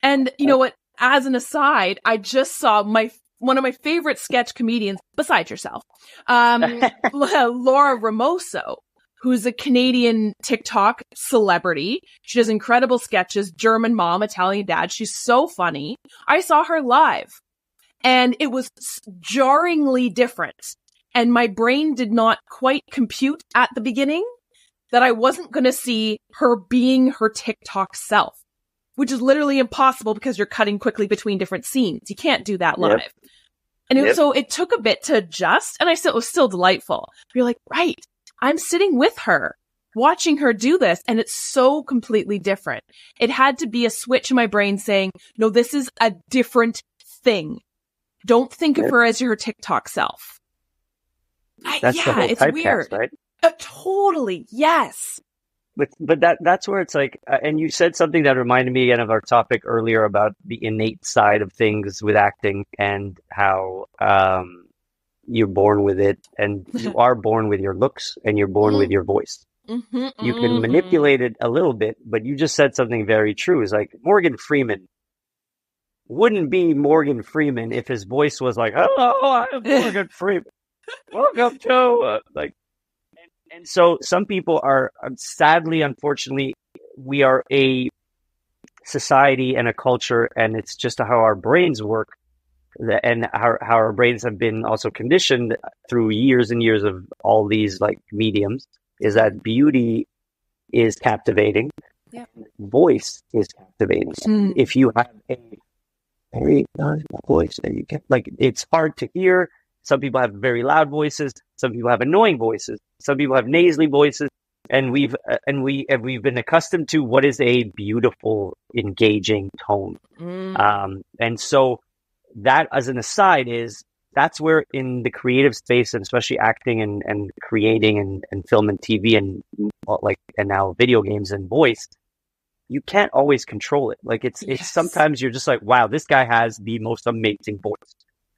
And you know what? As an aside, I just saw one of my favorite sketch comedians, besides yourself, Laura Ramoso, who's a Canadian TikTok celebrity. She does incredible sketches, German mom, Italian dad. She's so funny. I saw her live and it was jarringly different. And my brain did not quite compute at the beginning that I wasn't going to see her being her TikTok self, which is literally impossible because you're cutting quickly between different scenes. You can't do that live. Yep. And so it took a bit to adjust, and it was still delightful. You're like, right, I'm sitting with her, watching her do this, and it's so completely different. It had to be a switch in my brain saying, no, this is a different thing. Don't think of her as your TikTok self. That's the whole it's typecast, weird. Right? Totally, yes. But that's where it's like, and you said something that reminded me again of our topic earlier about the innate side of things with acting and how you're born with it, and you are born with your looks and you're born with your voice. You can manipulate it a little bit, but you just said something very true. It's like Morgan Freeman wouldn't be Morgan Freeman if his voice was like, "Hello, I'm Morgan Freeman. Welcome to And so some people are, sadly, unfortunately, we are a society and a culture, and it's just how our brains work and how our brains have been also conditioned through years and years of all these like mediums, is that beauty is captivating. Yeah. Voice is captivating. If you have a very nice voice and you can, like, it's hard to hear. Some people have very loud voices. Some people have annoying voices. Some people have nasally voices. and we've been accustomed to what is a beautiful, engaging tone. And so that, as an aside, that's where in the creative space, and especially acting and creating and film and TV and now video games and voice, you can't always control it. Like it's sometimes you're just like, wow, this guy has the most amazing voice.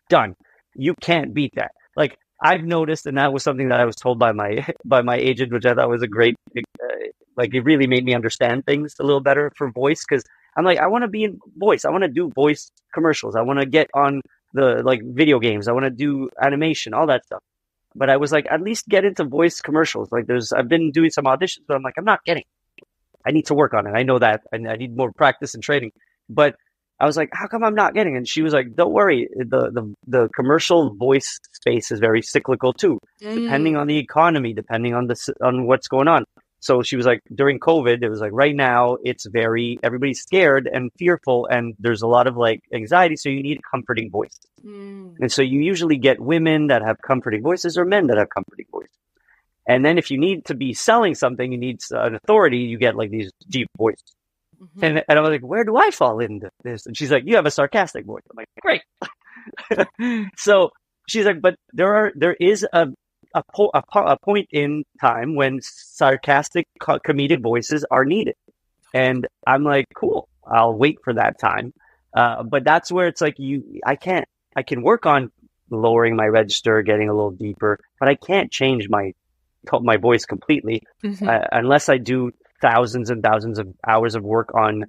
Done. You can't beat that. Like I've noticed, and that was something that I was told by my agent, which I thought was a great, it really made me understand things a little better for voice. Cause I'm like, I want to be in voice. I want to do voice commercials. I want to get on the video games. I want to do animation, all that stuff. But I was like, at least get into voice commercials. I've been doing some auditions, but I'm like, I'm not getting it. I need to work on it. I know that. I need more practice and training. But I was like, how come I'm not getting it? And she was like, don't worry. The commercial voice space is very cyclical too, depending on the economy, depending on on what's going on. So she was like, during COVID, it was like, right now it's everybody's scared and fearful, and there's a lot of anxiety. So you need a comforting voice. And so you usually get women that have comforting voices or men that have comforting voices. And then if you need to be selling something, you need an authority, you get these deep voices. And I was like, where do I fall into this? And she's like, you have a sarcastic voice. I'm like, great. So she's like, but there is a point in time when sarcastic comedic voices are needed. And I'm like, cool, I'll wait for that time. But that's where it's like, I can work on lowering my register, getting a little deeper, but I can't change my voice completely unless I do thousands and thousands of hours of work on,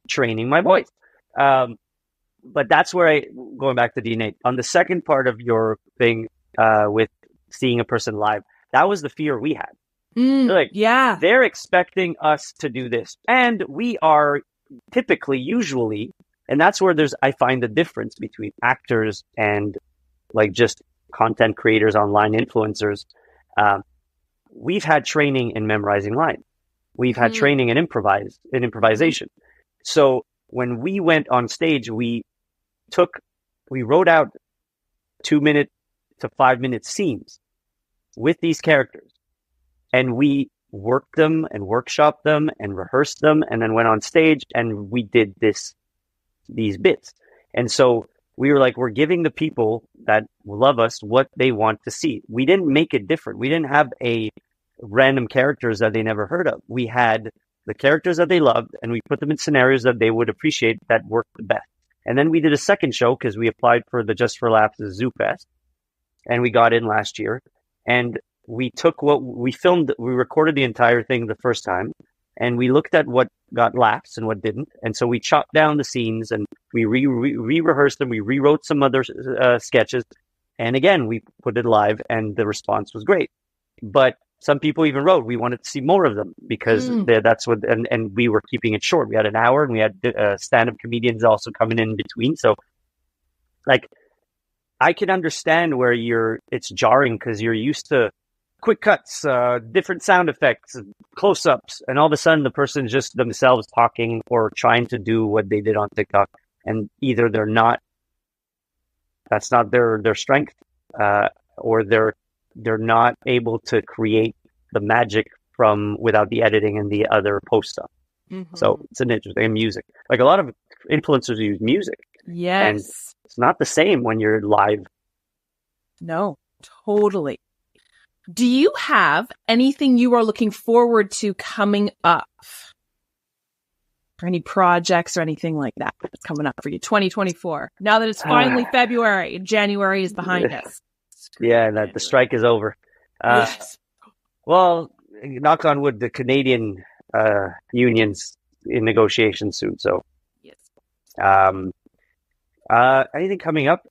training my voice. But that's where going back to DNA, on the second part of your thing with seeing a person live, that was the fear we had. They're expecting us to do this. And we are usually, and that's where I find the difference between actors and just content creators, online influencers. We've had training in memorizing lines. We've had training in improvisation. So when we went on stage, we wrote out 2-minute to 5-minute scenes with these characters, and we worked them and workshopped them and rehearsed them, and then went on stage and we did these bits. And so we were like, we're giving the people that love us what they want to see. We didn't make it different. We didn't have random characters that they never heard of. We had the characters that they loved, and we put them in scenarios that they would appreciate, that worked the best. And then we did a second show because we applied for the Just for Laughs Zoo Fest, and we got in last year. And we took what we filmed, we recorded the entire thing the first time, and we looked at what got laughs and what didn't. And so we chopped down the scenes and we re-rehearsed them. We rewrote some other sketches. And again, we put it live, and the response was great. But some people even wrote, we wanted to see more of them because that's what, and we were keeping it short. We had an hour, and we had stand-up comedians also coming in between. So I can understand where it's jarring because you're used to quick cuts, different sound effects, close-ups, and all of a sudden the person's just themselves talking or trying to do what they did on TikTok, and either that's not their strength, or they're not able to create the magic without the editing and the other post stuff. So it's an interesting music. A lot of influencers use music. Yes. And it's not the same when you're live. No, totally. Do you have anything you are looking forward to coming up? Or any projects or anything like that that's coming up for you? 2024. Now that it's finally February, January is behind us. Yeah, that the strike is over. Yes. Well, knock on wood, the Canadian unions in negotiations soon. So, yes. Anything coming up?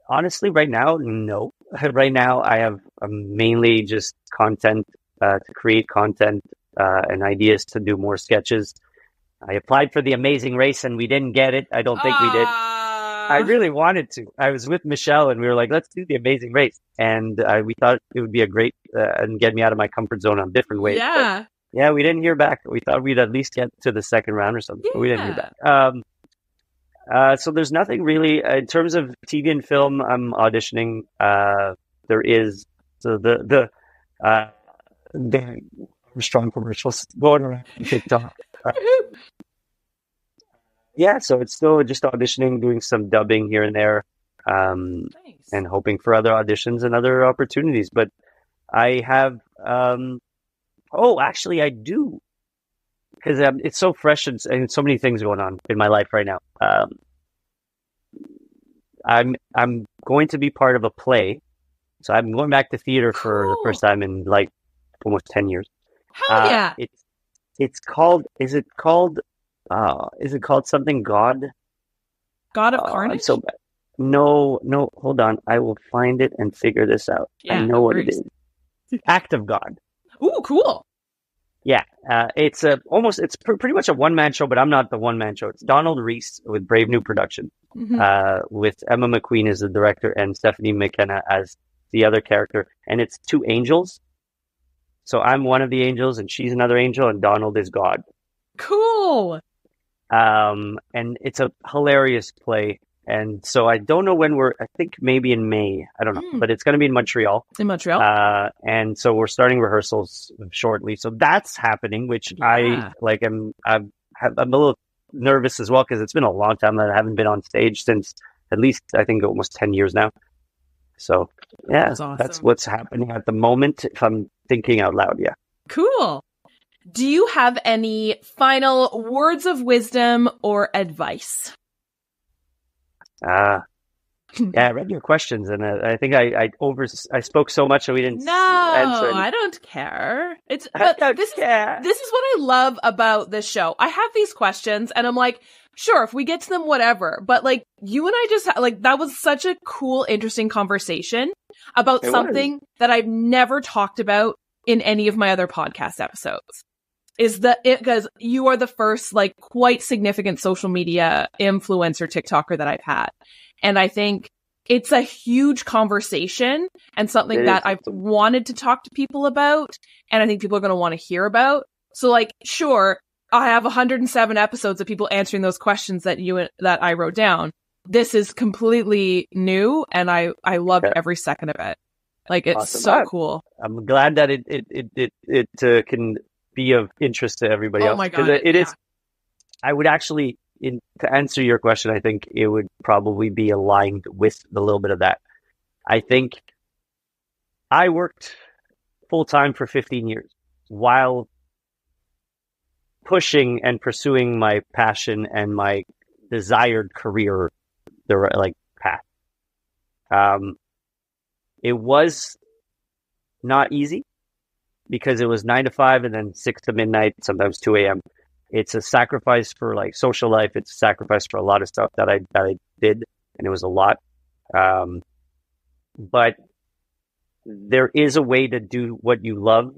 Honestly, right now, no. Right now, I'm mainly just content to create content and ideas to do more sketches. I applied for The Amazing Race and we didn't get it. I don't think we did. I really wanted to. I was with Michelle and we were like, let's do The Amazing Race. And we thought it would be a great and get me out of my comfort zone on different ways. Yeah. But, yeah, we didn't hear back. We thought we'd at least get to the second round or something. But we didn't hear back. So there's nothing really in terms of TV and film. I'm auditioning. There is the the strong commercials going around on TikTok. Yeah, so it's still just auditioning, doing some dubbing here and there, Nice. and hoping for other auditions and other opportunities. But I have, actually, I do, because it's so fresh and so many things going on in my life right now. I'm going to be part of a play, so I'm going back to theater for the first time in like almost 10 years. Hell yeah! It's called. Is it called something God? God of Carnage? So bad. No, hold on. I will find it and figure this out. Yeah, I know what it is. Act of God. Ooh, cool. Yeah, it's pretty much a one-man show, but I'm not the one-man show. It's Donald Reese with Brave New Production, with Emma McQueen as the director and Stephanie McKenna as the other character. And it's two angels. So I'm one of the angels and she's another angel and Donald is God. Cool. And it's a hilarious play. And so I don't know when I think maybe in May. I don't know, but it's going to be in Montreal. In Montreal. And so we're starting rehearsals shortly. So that's happening, which I like. I'm a little nervous as well because it's been a long time that I haven't been on stage since at least I think almost 10 years now. So yeah, that's what's happening at the moment. If I'm thinking out loud, yeah. Cool. Do you have any final words of wisdom or advice? Yeah, I read your questions, and I think I spoke so much that we didn't. No, answer I don't care. This is care. This is what I love about this show. I have these questions, and I'm like, sure, if we get to them, whatever. But like, you and I just that was such a cool, interesting conversation about something that I've never talked about in any of my other podcast episodes. Because you are the first quite significant social media influencer TikToker that I've had. And I think it's a huge conversation and something that I've wanted to talk to people about. And I think people are going to want to hear about. So sure, I have 107 episodes of people answering those questions that I wrote down. This is completely new and I love every second of it. It's awesome. So cool. I'm glad that it can be of interest to everybody else. Oh my God. It is. I would actually, to answer your question, I think it would probably be aligned with a little bit of that. I think I worked full time for 15 years while pushing and pursuing my passion and my desired career, path. It was not easy, because it was 9 to 5 and then 6 to midnight, sometimes 2 a.m. It's a sacrifice for social life. It's a sacrifice for a lot of stuff that I did, and it was a lot. But there is a way to do what you love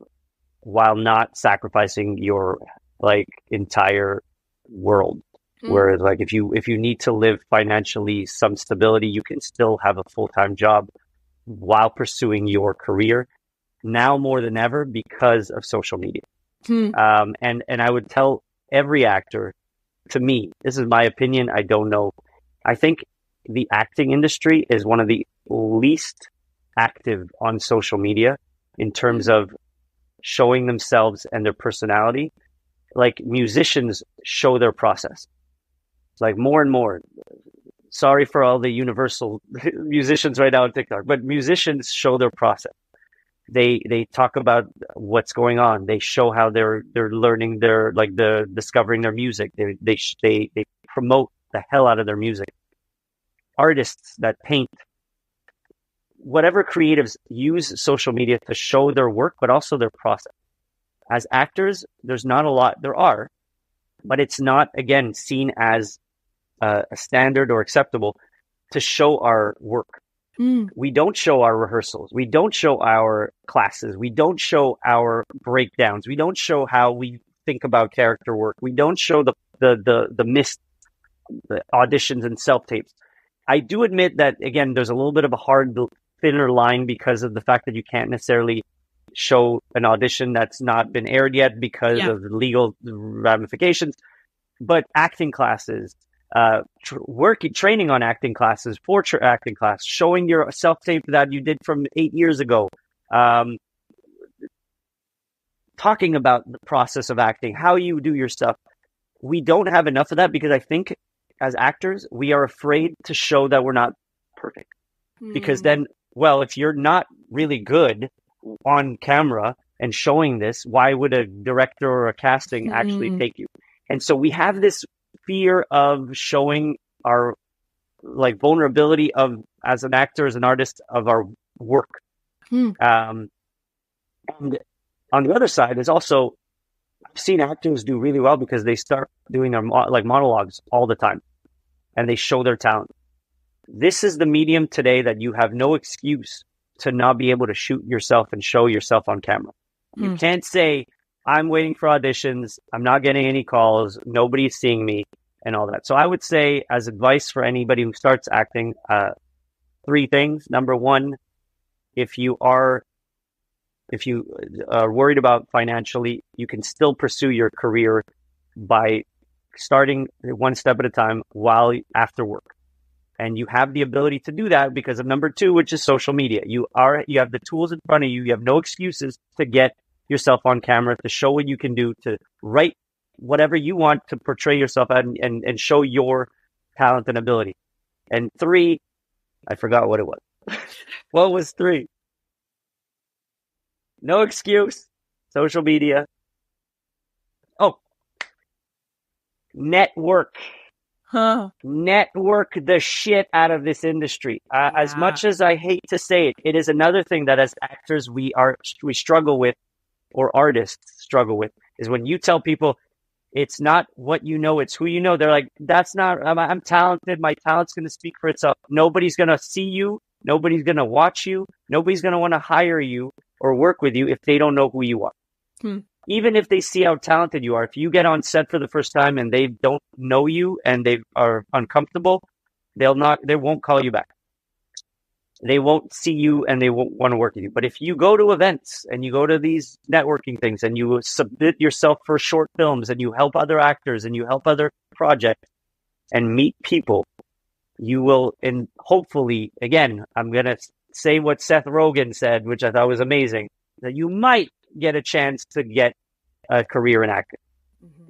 while not sacrificing your entire world. Whereas if you need to live financially some stability, you can still have a full-time job while pursuing your career. Now more than ever because of social media. And I would tell every actor, to me, this is my opinion, I don't know. I think the acting industry is one of the least active on social media in terms of showing themselves and their personality. Musicians show their process. More and more. Sorry for all the universal musicians right now on TikTok, but musicians show their process. They talk about what's going on. They show how they're learning discovering their music. They promote the hell out of their music. Artists that paint, whatever creatives use social media to show their work, but also their process. As actors, there's not a lot. There are, but it's not, again, seen as a standard or acceptable to show our work. We don't show our rehearsals. We don't show our classes. We don't show our breakdowns. We don't show how we think about character work. We don't show the missed the auditions and self-tapes. I do admit that, again, there's a little bit of a thinner line because of the fact that you can't necessarily show an audition that's not been aired yet because of legal ramifications. But acting classes, training on acting classes, acting class, showing your self-tape that you did from 8 years ago, talking about the process of acting, how you do your stuff. We don't have enough of that because I think as actors, we are afraid to show that we're not perfect. Because then, well, if you're not really good on camera and showing this, why would a director or a casting actually take you? And so we have this fear of showing our like vulnerability of as an actor, as an artist, of our work. And on the other side is also, I've seen actors do really well because they start doing their like monologues all the time and they show their talent. This is the medium today that you have no excuse to not be able to shoot yourself and show yourself on camera. You can't say, I'm waiting for auditions, I'm not getting any calls, nobody's seeing me, and all that. So I would say, as advice for anybody who starts acting, 3 things. Number 1, if you are worried about financially, you can still pursue your career by starting one step at a time while after work. And you have the ability to do that because of number 2, which is social media. You have the tools in front of you. You have no excuses to get yourself on camera, to show what you can do, to write whatever you want to portray yourself and show your talent and ability. And 3, I forgot what it was. What was 3? No excuse. Social media. Oh, network. Network the shit out of this industry. As much as I hate to say it, it is another thing that as actors we struggle with, or artists struggle with, is when you tell people it's not what you know, it's who you know. They're like, that's not, I'm talented. My talent's going to speak for itself. Nobody's going to see you. Nobody's going to watch you. Nobody's going to want to hire you or work with you if they don't know who you are. Even if they see how talented you are, if you get on set for the first time and they don't know you and they are uncomfortable, they won't call you back. They won't see you and they won't want to work with you. But if you go to events and you go to these networking things and you submit yourself for short films and you help other actors and you help other projects and meet people, you will, and hopefully, again, I'm going to say what Seth Rogen said, which I thought was amazing, that you might get a chance to get a career in acting.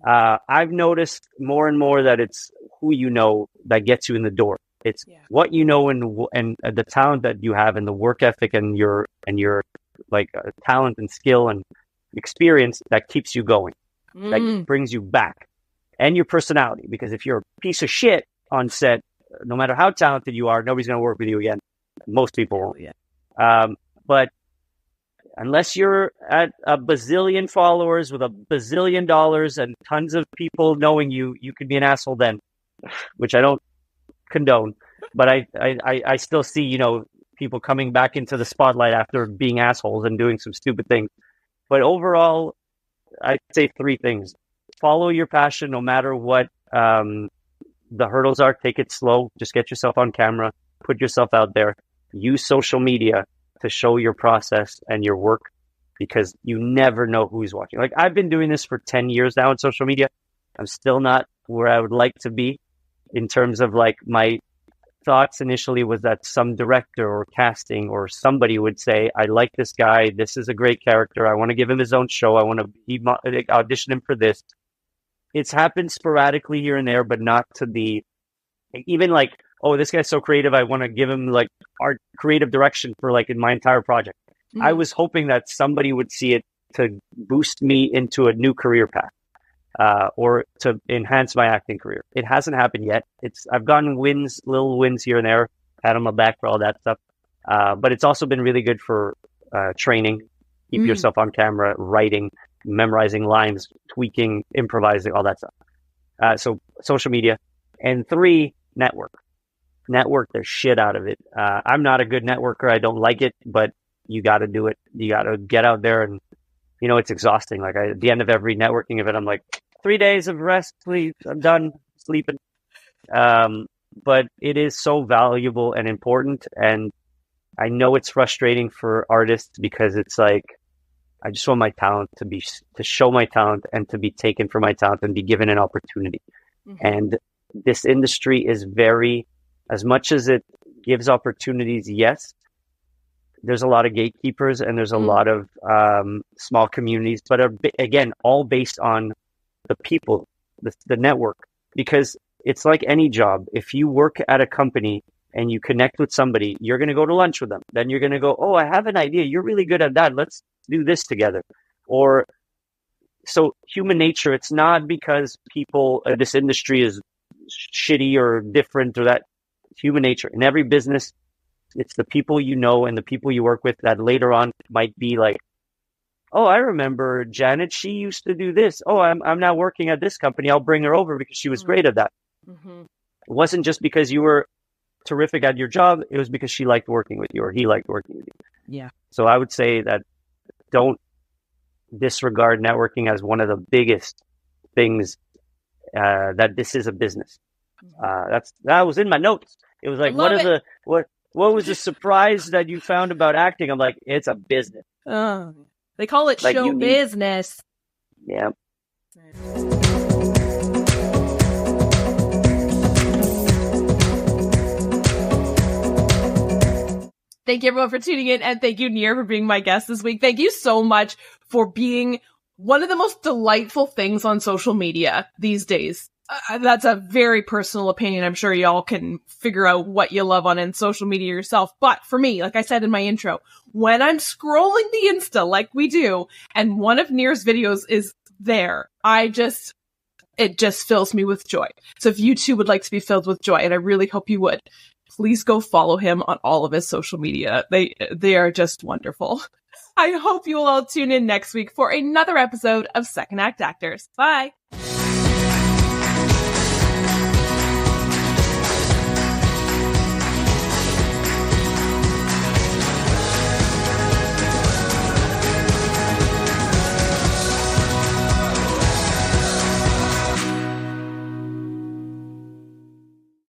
I've noticed more and more that it's who you know that gets you in the door. It's what you know and the talent that you have and the work ethic and your like talent and skill and experience that keeps you going, that brings you back, and your personality. Because if you're a piece of shit on set, no matter how talented you are, nobody's going to work with you again. Most people won't. But unless you're at a bazillion followers with a bazillion dollars and tons of people knowing you, you could be an asshole then, which I don't condone. But I still see, you know, people coming back into the spotlight after being assholes and doing some stupid things. But overall, I'd say 3 things. Follow your passion no matter what the hurdles are. Take it slow. Just get yourself on camera. Put yourself out there. Use social media to show your process and your work, because you never know who's watching. Like, I've been doing this for 10 years now on social media. I'm still not where I would like to be in terms of, like, my thoughts initially was that some director or casting or somebody would say, I like this guy. This is a great character. I want to give him his own show. I want to audition him for this. It's happened sporadically here and there, but not to the, even like, oh, this guy's so creative, I want to give him like art creative direction for like in my entire project. I was hoping that somebody would see it to boost me into a new career path, or to enhance my acting career. It hasn't happened yet. I've gotten little wins here and there, pat on my back for all that stuff. But it's also been really good for training, keep yourself on camera, writing, memorizing lines, tweaking, improvising, all that stuff. So social media. And 3, network the shit out of it. I'm not a good networker. I don't like it, but you got to do it. You got to get out there, and you know, it's exhausting. Like at the end of every networking event, I'm like, 3 days of rest, please. I'm done sleeping. But it is so valuable and important. And I know it's frustrating for artists because it's like, I just want my talent to show my talent and to be taken for my talent and be given an opportunity. And this industry is very, as much as it gives opportunities, yes, there's a lot of gatekeepers and there's a lot of small communities, but are, again, all based on the people, the network. Because it's like any job. If you work at a company and you connect with somebody, you're going to go to lunch with them. Then you're going to go, oh, I have an idea. You're really good at that. Let's do this together. Or so human nature, it's not because people, this industry is shitty or different or that. Human nature in every business, it's the people you know and the people you work with that later on might be like, oh, I remember Janet. She used to do this. Oh, I'm now working at this company. I'll bring her over because she was great at that. Mm-hmm. It wasn't just because you were terrific at your job. It was because she liked working with you or he liked working with you. Yeah. So I would say that don't disregard networking as one of the biggest things, that this is a business. That was in my notes. It was like, what was the surprise that you found about acting? I'm like, it's a business. They call it like show business. Yeah. Thank you everyone for tuning in, and thank you, Nir, for being my guest this week. Thank you so much for being one of the most delightful things on social media these days. That's a very personal opinion. I'm sure y'all can figure out what you love on in social media yourself. But for me, like I said in my intro, when I'm scrolling the Insta like we do, and one of Nir's videos is there, it just fills me with joy. So if you too would like to be filled with joy, and I really hope you would, please go follow him on all of his social media. They are just wonderful. I hope you will all tune in next week for another episode of Second Act Actors. Bye.